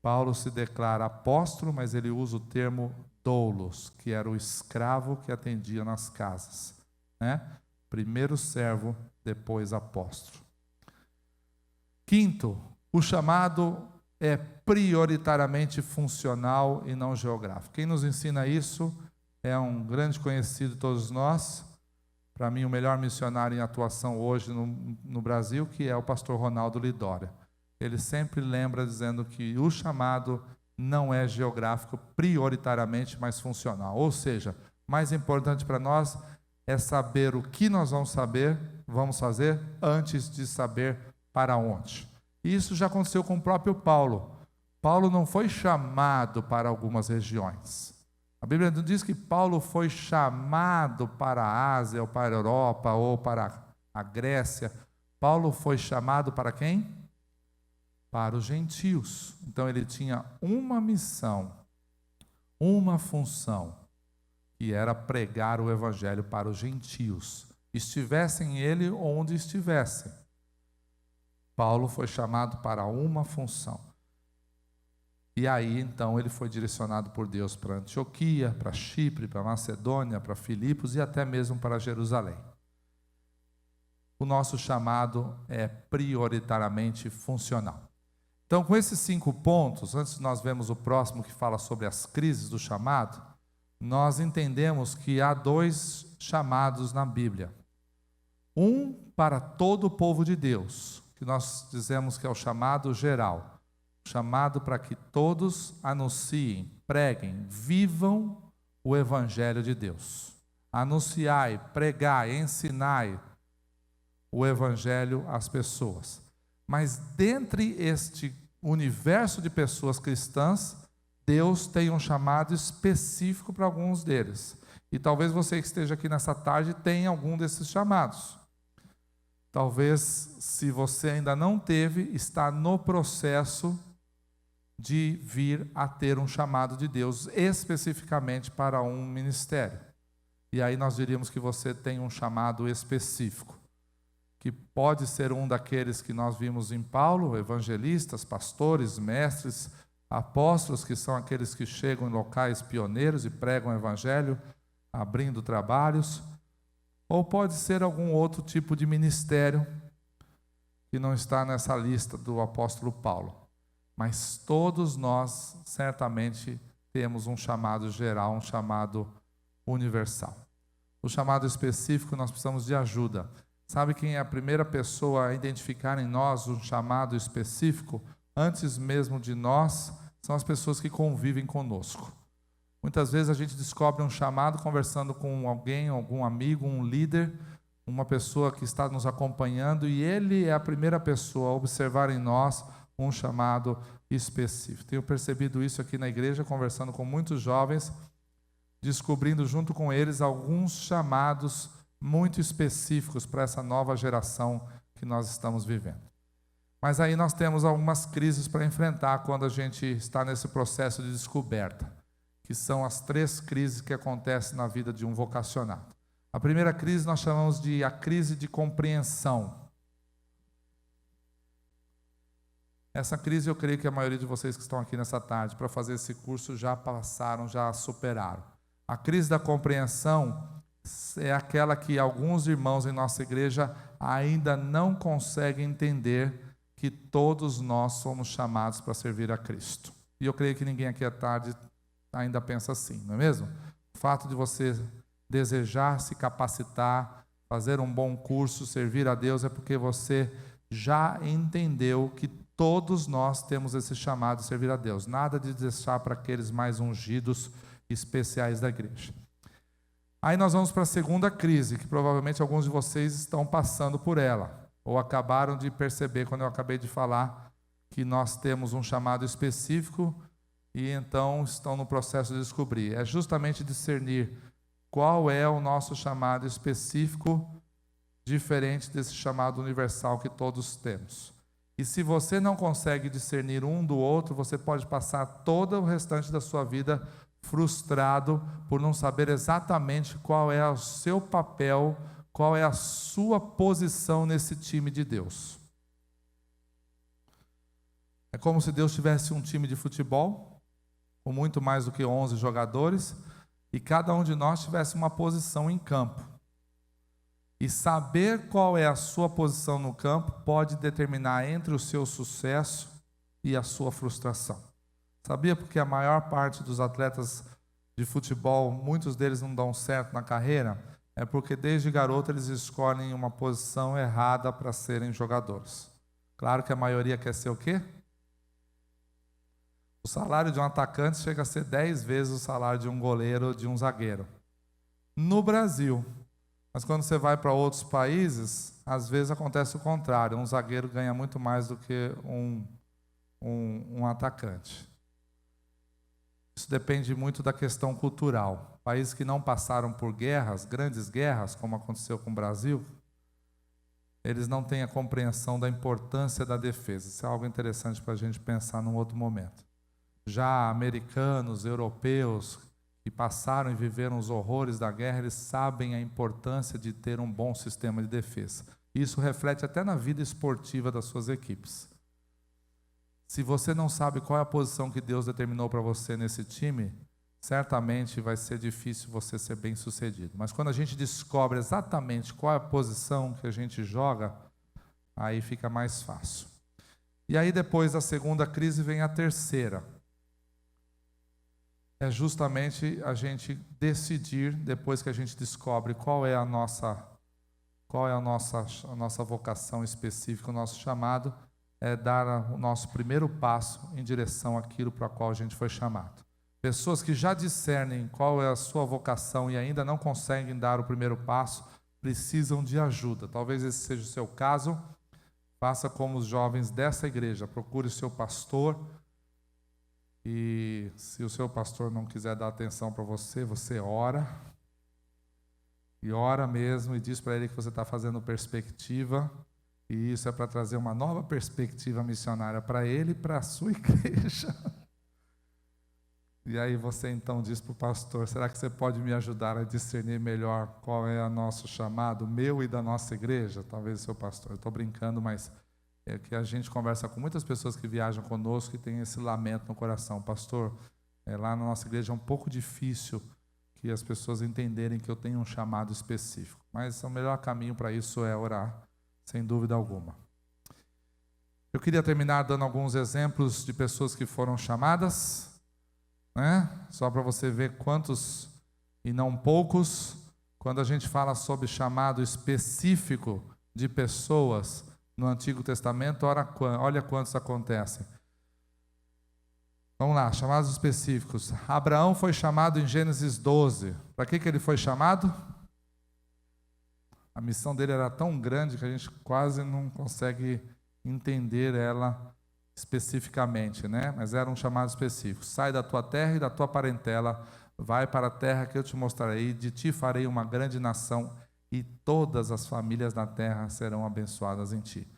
[SPEAKER 1] Paulo se declara apóstolo, mas ele usa o termo doulos, que era o escravo que atendia nas casas, né? Primeiro servo, depois apóstolo. 5, o chamado é prioritariamente funcional e não geográfico. Quem nos ensina isso é um grande conhecido de todos nós, para mim o melhor missionário em atuação hoje no Brasil, que é o pastor Ronaldo Lidória. Ele sempre lembra dizendo que o chamado não é geográfico prioritariamente, mas funcional. Ou seja, mais importante para nós é saber o que nós vamos fazer antes de saber para onde. E isso já aconteceu com o próprio Paulo. Paulo não foi chamado para algumas regiões. A Bíblia não diz que Paulo foi chamado para a Ásia, ou para a Europa, ou para a Grécia. Paulo foi chamado para quem? para os gentios. Então ele tinha uma missão, uma função, que era pregar o evangelho para os gentios, estivessem ele onde estivessem. Paulo foi chamado para uma função. E aí, então, ele foi direcionado por Deus para Antioquia, para Chipre, para Macedônia, para Filipos e até mesmo para Jerusalém. O nosso chamado é prioritariamente funcional. Então, com esses 5 pontos, antes de nós vermos o próximo que fala sobre as crises do chamado, nós entendemos que há 2 chamados na Bíblia. Um para todo o povo de Deus, que nós dizemos que é o chamado geral. Chamado para que todos anunciem, preguem, vivam o Evangelho de Deus. Anunciai, pregai, ensinai o Evangelho às pessoas. Mas dentre este universo de pessoas cristãs, Deus tem um chamado específico para alguns deles. E talvez você que esteja aqui nessa tarde tenha algum desses chamados. Talvez, se você ainda não teve, está no processo de vir a ter um chamado de Deus especificamente para um ministério. E aí nós diríamos que você tem um chamado específico, que pode ser um daqueles que nós vimos em Paulo, evangelistas, pastores, mestres, apóstolos, que são aqueles que chegam em locais pioneiros e pregam o evangelho, abrindo trabalhos, ou pode ser algum outro tipo de ministério que não está nessa lista do apóstolo Paulo. Mas todos nós, certamente, temos um chamado geral, um chamado universal. O chamado específico, nós precisamos de ajuda. Sabe quem é a primeira pessoa a identificar em nós um chamado específico? Antes mesmo de nós, são as pessoas que convivem conosco. Muitas vezes a gente descobre um chamado conversando com alguém, algum amigo, um líder, uma pessoa que está nos acompanhando, e ele é a primeira pessoa a observar em nós um chamado específico. Tenho percebido isso aqui na igreja, conversando com muitos jovens, descobrindo junto com eles alguns chamados muito específicos para essa nova geração que nós estamos vivendo. Mas aí nós temos algumas crises para enfrentar quando a gente está nesse processo de descoberta, que são as 3 crises que acontecem na vida de um vocacionado. A primeira crise nós chamamos de a crise de compreensão. Essa crise eu creio que a maioria de vocês que estão aqui nessa tarde para fazer esse curso já passaram, já superaram. A crise da compreensão é aquela que alguns irmãos em nossa igreja ainda não conseguem entender que todos nós somos chamados para servir a Cristo. E eu creio que ninguém aqui à tarde ainda pensa assim, não é mesmo? O fato de você desejar se capacitar, fazer um bom curso, servir a Deus, é porque você já entendeu que todos nós temos esse chamado de servir a Deus. Nada de deixar para aqueles mais ungidos especiais da igreja. Aí nós vamos para a segunda crise, que provavelmente alguns de vocês estão passando por ela, ou acabaram de perceber quando eu acabei de falar que nós temos um chamado específico e então estão no processo de descobrir. É justamente discernir qual é o nosso chamado específico, diferente desse chamado universal que todos temos. E se você não consegue discernir um do outro, você pode passar todo o restante da sua vida frustrado por não saber exatamente qual é o seu papel, qual é a sua posição nesse time de Deus. É como se Deus tivesse um time de futebol, com muito mais do que 11 jogadores, e cada um de nós tivesse uma posição em campo. E saber qual é a sua posição no campo pode determinar entre o seu sucesso e a sua frustração. Sabia? Porque a maior parte dos atletas de futebol, muitos deles não dão certo na carreira, é porque desde garoto eles escolhem uma posição errada para serem jogadores. Claro que a maioria quer ser o quê? O salário de um atacante chega a ser 10 vezes o salário de um goleiro ou de um zagueiro. No Brasil. Mas quando você vai para outros países, às vezes acontece o contrário. Um zagueiro ganha muito mais do que um atacante. Isso depende muito da questão cultural. Países que não passaram por guerras, grandes guerras, como aconteceu com o Brasil, eles não têm a compreensão da importância da defesa. Isso é algo interessante para a gente pensar num outro momento. Já americanos, europeus, que passaram e viveram os horrores da guerra, eles sabem a importância de ter um bom sistema de defesa. Isso reflete até na vida esportiva das suas equipes. Se você não sabe qual é a posição que Deus determinou para você nesse time, certamente vai ser difícil você ser bem-sucedido. Mas quando a gente descobre exatamente qual é a posição que a gente joga, aí fica mais fácil. E aí depois da segunda crise vem a terceira. É justamente a gente decidir, depois que a gente descobre qual é a nossa vocação específica, o nosso chamado, é dar o nosso primeiro passo em direção àquilo para o qual a gente foi chamado. Pessoas que já discernem qual é a sua vocação e ainda não conseguem dar o primeiro passo, precisam de ajuda. Talvez esse seja o seu caso. Faça como os jovens dessa igreja, procure o seu pastor. E se o seu pastor não quiser dar atenção para você, você ora. E ora mesmo e diz para ele que você está fazendo perspectiva. E isso é para trazer uma nova perspectiva missionária para ele e para a sua igreja. E aí você então diz para o pastor, será que você pode me ajudar a discernir melhor qual é o nosso chamado, meu e da nossa igreja? Talvez o seu pastor. Eu estou brincando, mas é que a gente conversa com muitas pessoas que viajam conosco e tem esse lamento no coração. Pastor, lá na nossa igreja é um pouco difícil que as pessoas entenderem que eu tenho um chamado específico. Mas o melhor caminho para isso é orar, sem dúvida alguma. Eu queria terminar dando alguns exemplos de pessoas que foram chamadas, só para você ver quantos e não poucos. Quando a gente fala sobre chamado específico de pessoas no Antigo Testamento, olha quantos acontecem. Vamos lá, chamados específicos. Abraão foi chamado em Gênesis 12. Para que ele foi chamado? A missão dele era tão grande que a gente quase não consegue entender ela especificamente, mas era um chamado específico. Sai da tua terra e da tua parentela, vai para a terra que eu te mostrarei, de ti farei uma grande nação, e todas as famílias da terra serão abençoadas em ti.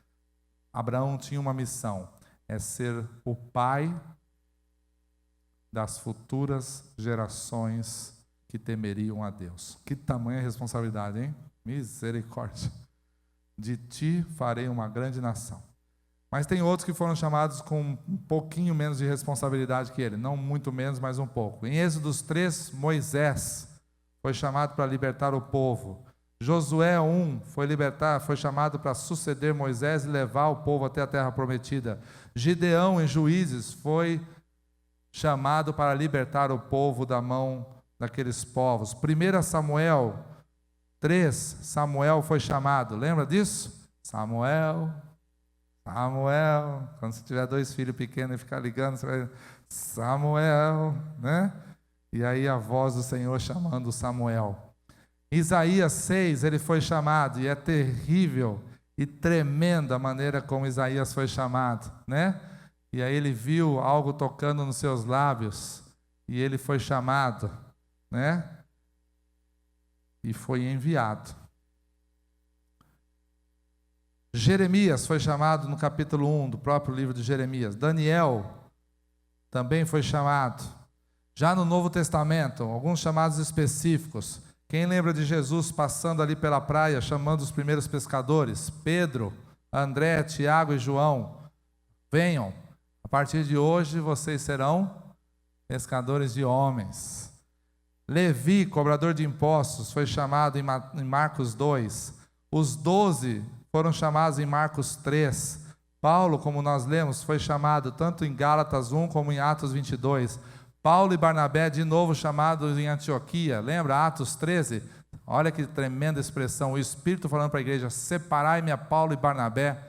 [SPEAKER 1] Abraão tinha uma missão, é ser o pai das futuras gerações que temeriam a Deus. Que tamanha responsabilidade, hein? Misericórdia. De ti farei uma grande nação. Mas tem outros que foram chamados com um pouquinho menos de responsabilidade que ele, não muito menos, mas um pouco. Em Êxodos 3, Moisés foi chamado para libertar o povo. Josué 1 foi chamado para suceder Moisés e levar o povo até a terra prometida. Gideão, em Juízes, foi chamado para libertar o povo da mão daqueles povos. 1 Samuel 3, Samuel foi chamado. Lembra disso? Samuel, quando você tiver 2 filhos pequenos e ficar ligando, você vai, Samuel, E aí a voz do Senhor chamando Samuel. Isaías 6, ele foi chamado, e é terrível e tremenda a maneira como Isaías foi chamado, E aí ele viu algo tocando nos seus lábios, e ele foi chamado, E foi enviado. Jeremias foi chamado no capítulo 1 do próprio livro de Jeremias. Daniel também foi chamado. Já no Novo Testamento, alguns chamados específicos. Quem lembra de Jesus passando ali pela praia, chamando os primeiros pescadores? Pedro, André, Tiago e João. Venham, a partir de hoje vocês serão pescadores de homens. Levi, cobrador de impostos, foi chamado em Marcos 2. Os 12 foram chamados em Marcos 3. Paulo, como nós lemos, foi chamado tanto em Gálatas 1 como em Atos 22. Paulo e Barnabé, de novo chamados em Antioquia. Lembra Atos 13? Olha que tremenda expressão. O Espírito falando para a igreja, separai-me a Paulo e Barnabé.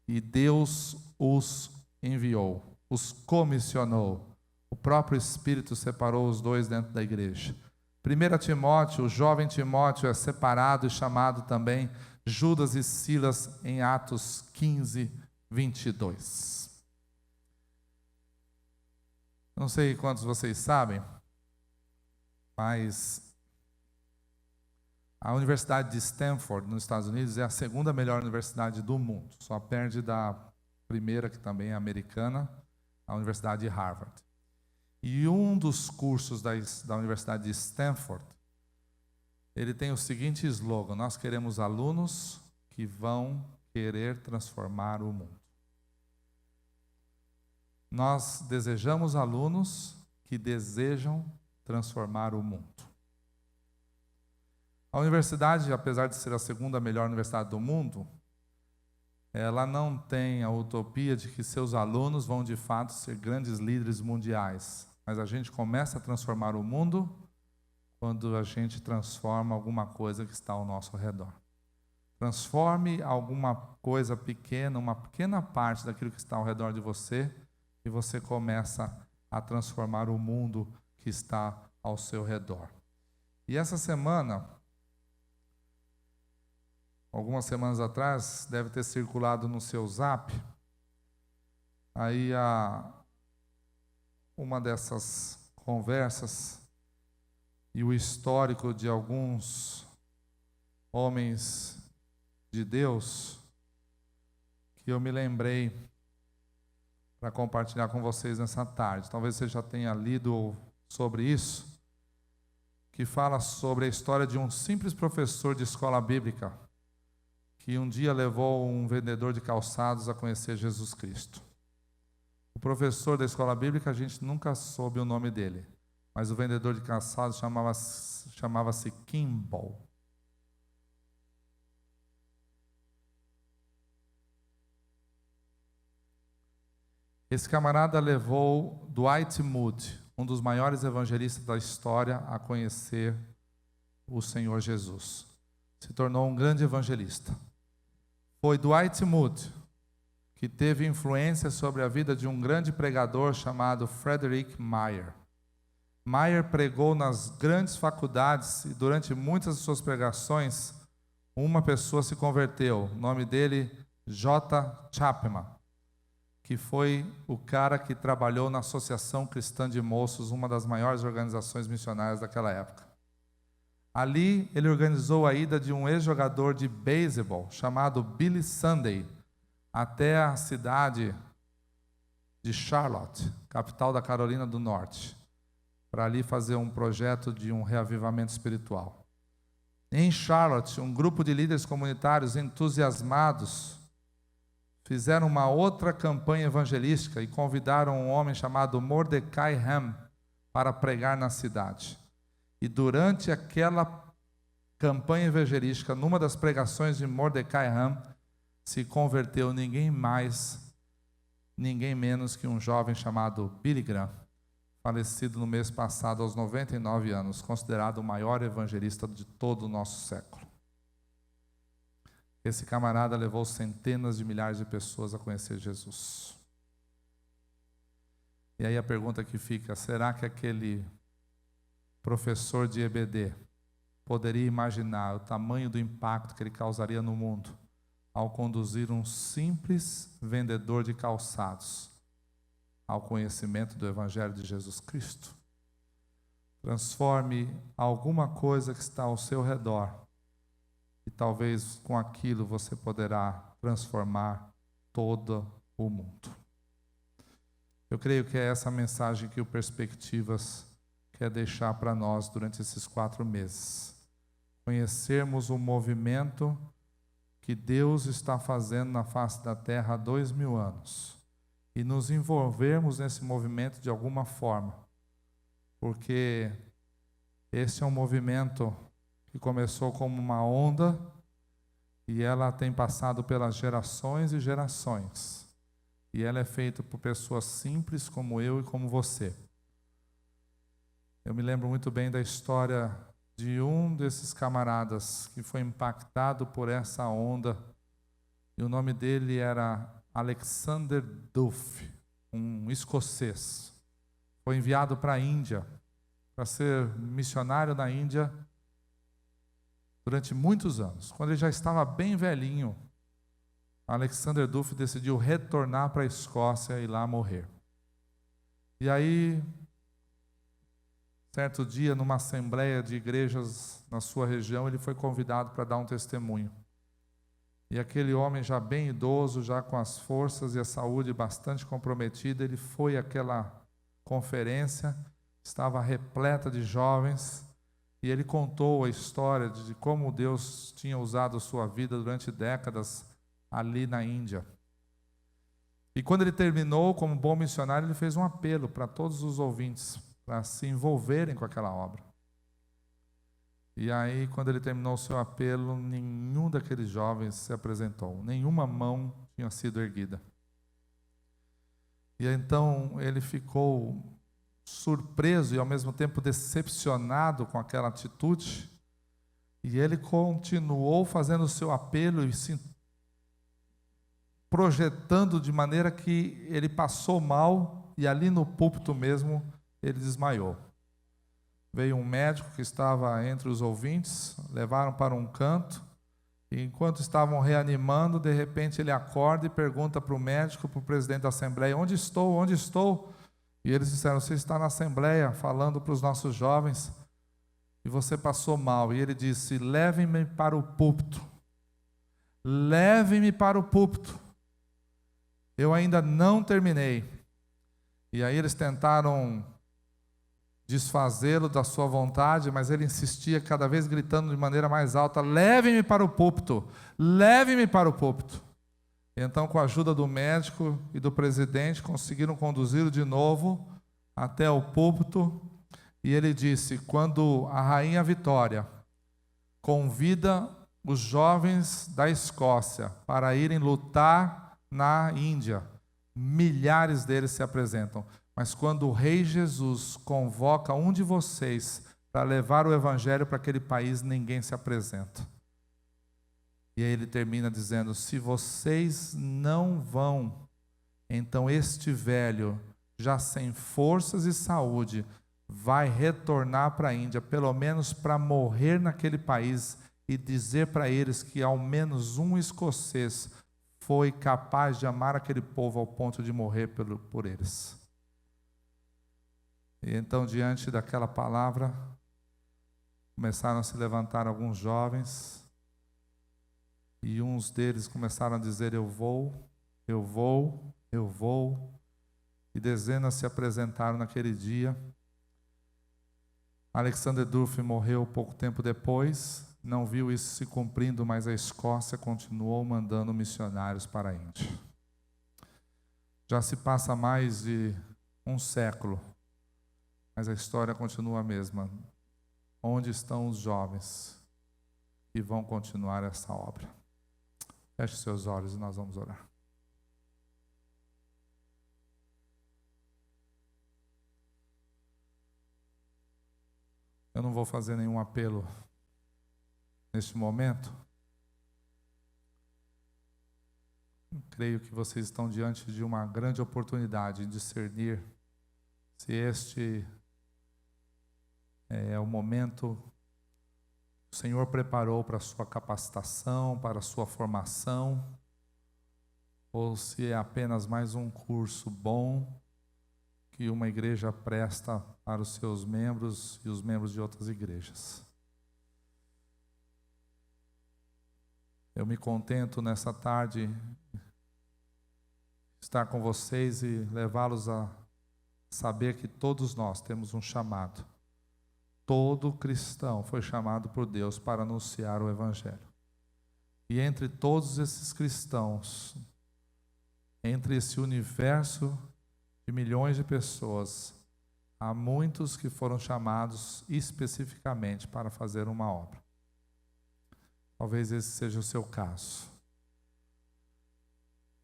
[SPEAKER 1] E Deus os enviou, os comissionou. O próprio Espírito separou os dois dentro da igreja. 1 Timóteo, o jovem Timóteo é separado e chamado também. Judas e Silas em Atos 15, 22. Não sei quantos vocês sabem, mas A Universidade de Stanford, nos Estados Unidos, é a segunda melhor universidade do mundo. Só perde da primeira, que também é americana, a Universidade de Harvard. E um dos cursos da Universidade de Stanford, ele tem o seguinte slogan: nós queremos alunos que vão querer transformar o mundo. Nós desejamos alunos que desejam transformar o mundo. A universidade, apesar de ser a segunda melhor universidade do mundo, ela não tem a utopia de que seus alunos vão de fato ser grandes líderes mundiais. Mas a gente começa a transformar o mundo quando a gente transforma alguma coisa que está ao nosso redor. Transforme alguma coisa pequena, uma pequena parte daquilo que está ao redor de você, e você começa a transformar o mundo que está ao seu redor. E essa semana, algumas semanas atrás, deve ter circulado no seu Zap, aí uma dessas conversas e o histórico de alguns homens de Deus, que eu me lembrei para compartilhar com vocês nessa tarde. Talvez você já tenha lido sobre isso, que fala sobre a história de um simples professor de escola bíblica, que um dia levou um vendedor de calçados a conhecer Jesus Cristo. O professor da escola bíblica, a gente nunca soube o nome dele, mas o vendedor de calçados chamava-se Kimball. Esse camarada levou Dwight Moody, um dos maiores evangelistas da história, a conhecer o Senhor Jesus. Se tornou um grande evangelista. Foi Dwight Moody que teve influência sobre a vida de um grande pregador chamado Frederick Meyer. Meyer pregou nas grandes faculdades e durante muitas de suas pregações, uma pessoa se converteu. O nome dele, J. Chapman, que foi o cara que trabalhou na Associação Cristã de Moços, uma das maiores organizações missionárias daquela época. Ali, ele organizou a ida de um ex-jogador de beisebol chamado Billy Sunday até a cidade de Charlotte, capital da Carolina do Norte, para ali fazer um projeto de um reavivamento espiritual. Em Charlotte, um grupo de líderes comunitários entusiasmados fizeram uma outra campanha evangelística e convidaram um homem chamado Mordecai Ham para pregar na cidade. E durante aquela campanha evangelística, numa das pregações de Mordecai Ham, se converteu ninguém mais, ninguém menos que um jovem chamado Billy Graham, falecido no mês passado aos 99 anos, considerado o maior evangelista de todo o nosso século. Esse camarada levou centenas de milhares de pessoas a conhecer Jesus. E aí a pergunta que fica: será que aquele professor de EBD poderia imaginar o tamanho do impacto que ele causaria no mundo ao conduzir um simples vendedor de calçados ao conhecimento do Evangelho de Jesus Cristo? Transforme alguma coisa que está ao seu redor, e talvez com aquilo você poderá transformar todo o mundo. Eu creio que é essa mensagem que o Perspectivas quer deixar para nós durante esses 4 meses. Conhecermos o movimento que Deus está fazendo na face da terra há 2000 anos e nos envolvermos nesse movimento de alguma forma, porque esse é um movimento que começou como uma onda e ela tem passado pelas gerações e gerações, e ela é feita por pessoas simples como eu e como você. Eu me lembro muito bem da história de um desses camaradas que foi impactado por essa onda, e o nome dele era Alexander Duff, um escocês. Foi enviado para a Índia, para ser missionário na Índia durante muitos anos. Quando ele já estava bem velhinho, Alexander Duff decidiu retornar para a Escócia e lá morrer. E aí certo dia, numa assembleia de igrejas na sua região, ele foi convidado para dar um testemunho. E aquele homem já bem idoso, já com as forças e a saúde bastante comprometida, ele foi àquela conferência, estava repleta de jovens, e ele contou a história de como Deus tinha usado sua vida durante décadas ali na Índia. E quando ele terminou, como bom missionário, ele fez um apelo para todos os ouvintes, para se envolverem com aquela obra. E aí, quando ele terminou o seu apelo, nenhum daqueles jovens se apresentou, nenhuma mão tinha sido erguida. E então ele ficou surpreso e ao mesmo tempo decepcionado com aquela atitude, e ele continuou fazendo o seu apelo e se projetando de maneira que ele passou mal, e ali no púlpito mesmo ele desmaiou. Veio um médico que estava entre os ouvintes, levaram para um canto, e enquanto estavam reanimando, de repente ele acorda e pergunta para o médico, para o presidente da Assembleia: onde estou? Onde estou? E eles disseram: você está na Assembleia falando para os nossos jovens e você passou mal. E ele disse: levem-me para o púlpito. Levem-me para o púlpito. Eu ainda não terminei. E aí eles tentaram desfazê-lo da sua vontade, mas ele insistia, cada vez gritando de maneira mais alta: levem-me para o púlpito. Levem-me para o púlpito. Então, com a ajuda do médico e do presidente, conseguiram conduzi-lo de novo até o púlpito. E ele disse: quando a rainha Vitória convida os jovens da Escócia para irem lutar na Índia, milhares deles se apresentam. Mas quando o rei Jesus convoca um de vocês para levar o evangelho para aquele país, ninguém se apresenta. E aí ele termina dizendo: se vocês não vão, então este velho, já sem forças e saúde, vai retornar para a Índia, pelo menos para morrer naquele país e dizer para eles que ao menos um escocês foi capaz de amar aquele povo ao ponto de morrer por eles. E então, diante daquela palavra, começaram a se levantar alguns jovens, e uns deles começaram a dizer: eu vou, eu vou, eu vou. E dezenas se apresentaram naquele dia. Alexander Duff morreu pouco tempo depois, não viu isso se cumprindo, mas a Escócia continuou mandando missionários para a Índia. Já se passa mais de um século, mas a história continua a mesma. Onde estão os jovens que vão continuar essa obra? Feche seus olhos e nós vamos orar. Eu não vou fazer nenhum apelo neste momento. Creio que vocês estão diante de uma grande oportunidade de discernir se este é o momento que o Senhor preparou para a sua capacitação, para a sua formação, ou se é apenas mais um curso bom que uma igreja presta para os seus membros e os membros de outras igrejas. Eu me contento nessa tarde estar com vocês e levá-los a saber que todos nós temos um chamado. Todo cristão foi chamado por Deus para anunciar o Evangelho. E entre todos esses cristãos, entre esse universo de milhões de pessoas, há muitos que foram chamados especificamente para fazer uma obra. Talvez esse seja o seu caso.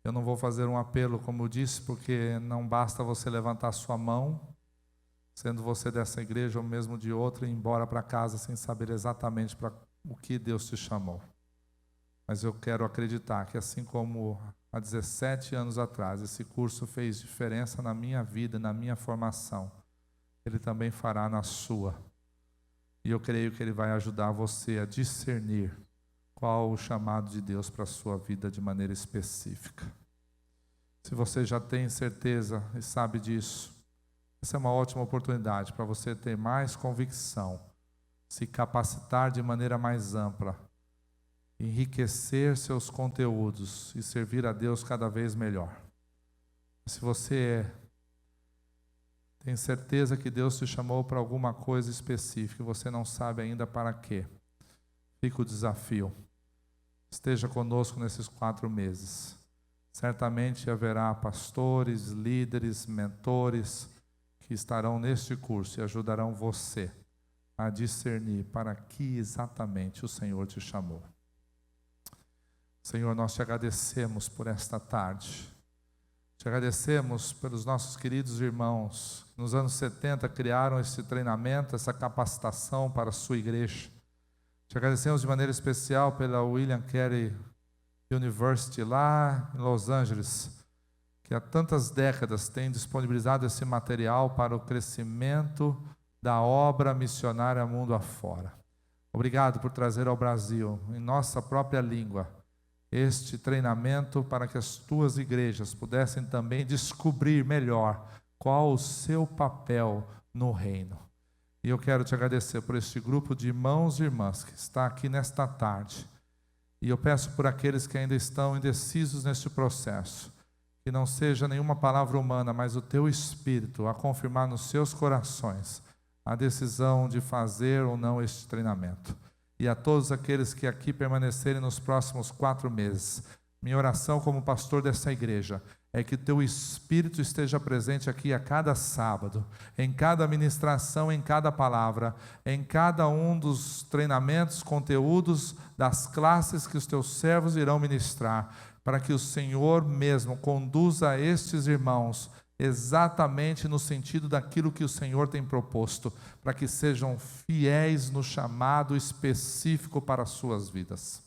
[SPEAKER 1] Eu não vou fazer um apelo, como eu disse, porque não basta você levantar sua mão, sendo você dessa igreja ou mesmo de outra, e ir embora para casa sem saber exatamente para o que Deus te chamou. Mas eu quero acreditar que, assim como há 17 anos atrás esse curso fez diferença na minha vida, na minha formação, ele também fará na sua. E eu creio que ele vai ajudar você a discernir qual o chamado de Deus para a sua vida de maneira específica. Se você já tem certeza e sabe disso, Essa é uma ótima oportunidade para você ter mais convicção, se capacitar de maneira mais ampla, enriquecer seus conteúdos e servir a Deus cada vez melhor. Se você tem certeza que Deus te chamou para alguma coisa específica e você não sabe ainda para quê, fica o desafio. Esteja conosco nesses 4 meses. Certamente haverá pastores, líderes, mentores que estarão neste curso e ajudarão você a discernir para que exatamente o Senhor te chamou. Senhor, nós te agradecemos por esta tarde. Te agradecemos pelos nossos queridos irmãos que nos anos 70 criaram esse treinamento, essa capacitação para a sua igreja. Te agradecemos de maneira especial pela William Carey University lá em Los Angeles, que há tantas décadas tem disponibilizado esse material para o crescimento da obra missionária mundo afora. Obrigado por trazer ao Brasil, em nossa própria língua, este treinamento para que as tuas igrejas pudessem também descobrir melhor qual o seu papel no reino. E eu quero te agradecer por este grupo de irmãos e irmãs que está aqui nesta tarde. E eu peço por aqueles que ainda estão indecisos neste processo, que não seja nenhuma palavra humana, mas o teu Espírito a confirmar nos seus corações a decisão de fazer ou não este treinamento. E a todos aqueles que aqui permanecerem nos próximos 4 meses, minha oração como pastor dessa igreja é que o teu Espírito esteja presente aqui a cada sábado, em cada ministração, em cada palavra, em cada um dos treinamentos, conteúdos, das classes que os teus servos irão ministrar, para que o Senhor mesmo conduza estes irmãos exatamente no sentido daquilo que o Senhor tem proposto, para que sejam fiéis no chamado específico para as suas vidas.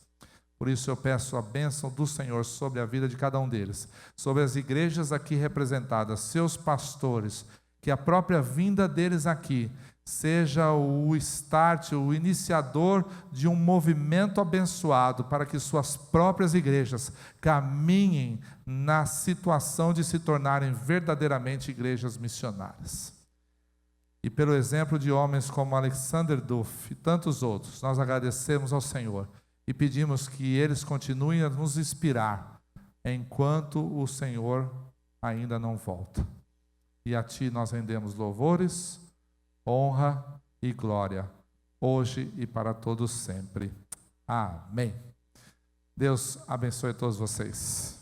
[SPEAKER 1] Por isso eu peço a bênção do Senhor sobre a vida de cada um deles, sobre as igrejas aqui representadas, seus pastores, que a própria vinda deles aqui seja o start, o iniciador de um movimento abençoado para que suas próprias igrejas caminhem na situação de se tornarem verdadeiramente igrejas missionárias. E pelo exemplo de homens como Alexander Duff e tantos outros, nós agradecemos ao Senhor e pedimos que eles continuem a nos inspirar enquanto o Senhor ainda não volta. E a Ti nós rendemos louvores, honra e glória, hoje e para todos sempre. Amém. Deus abençoe todos vocês.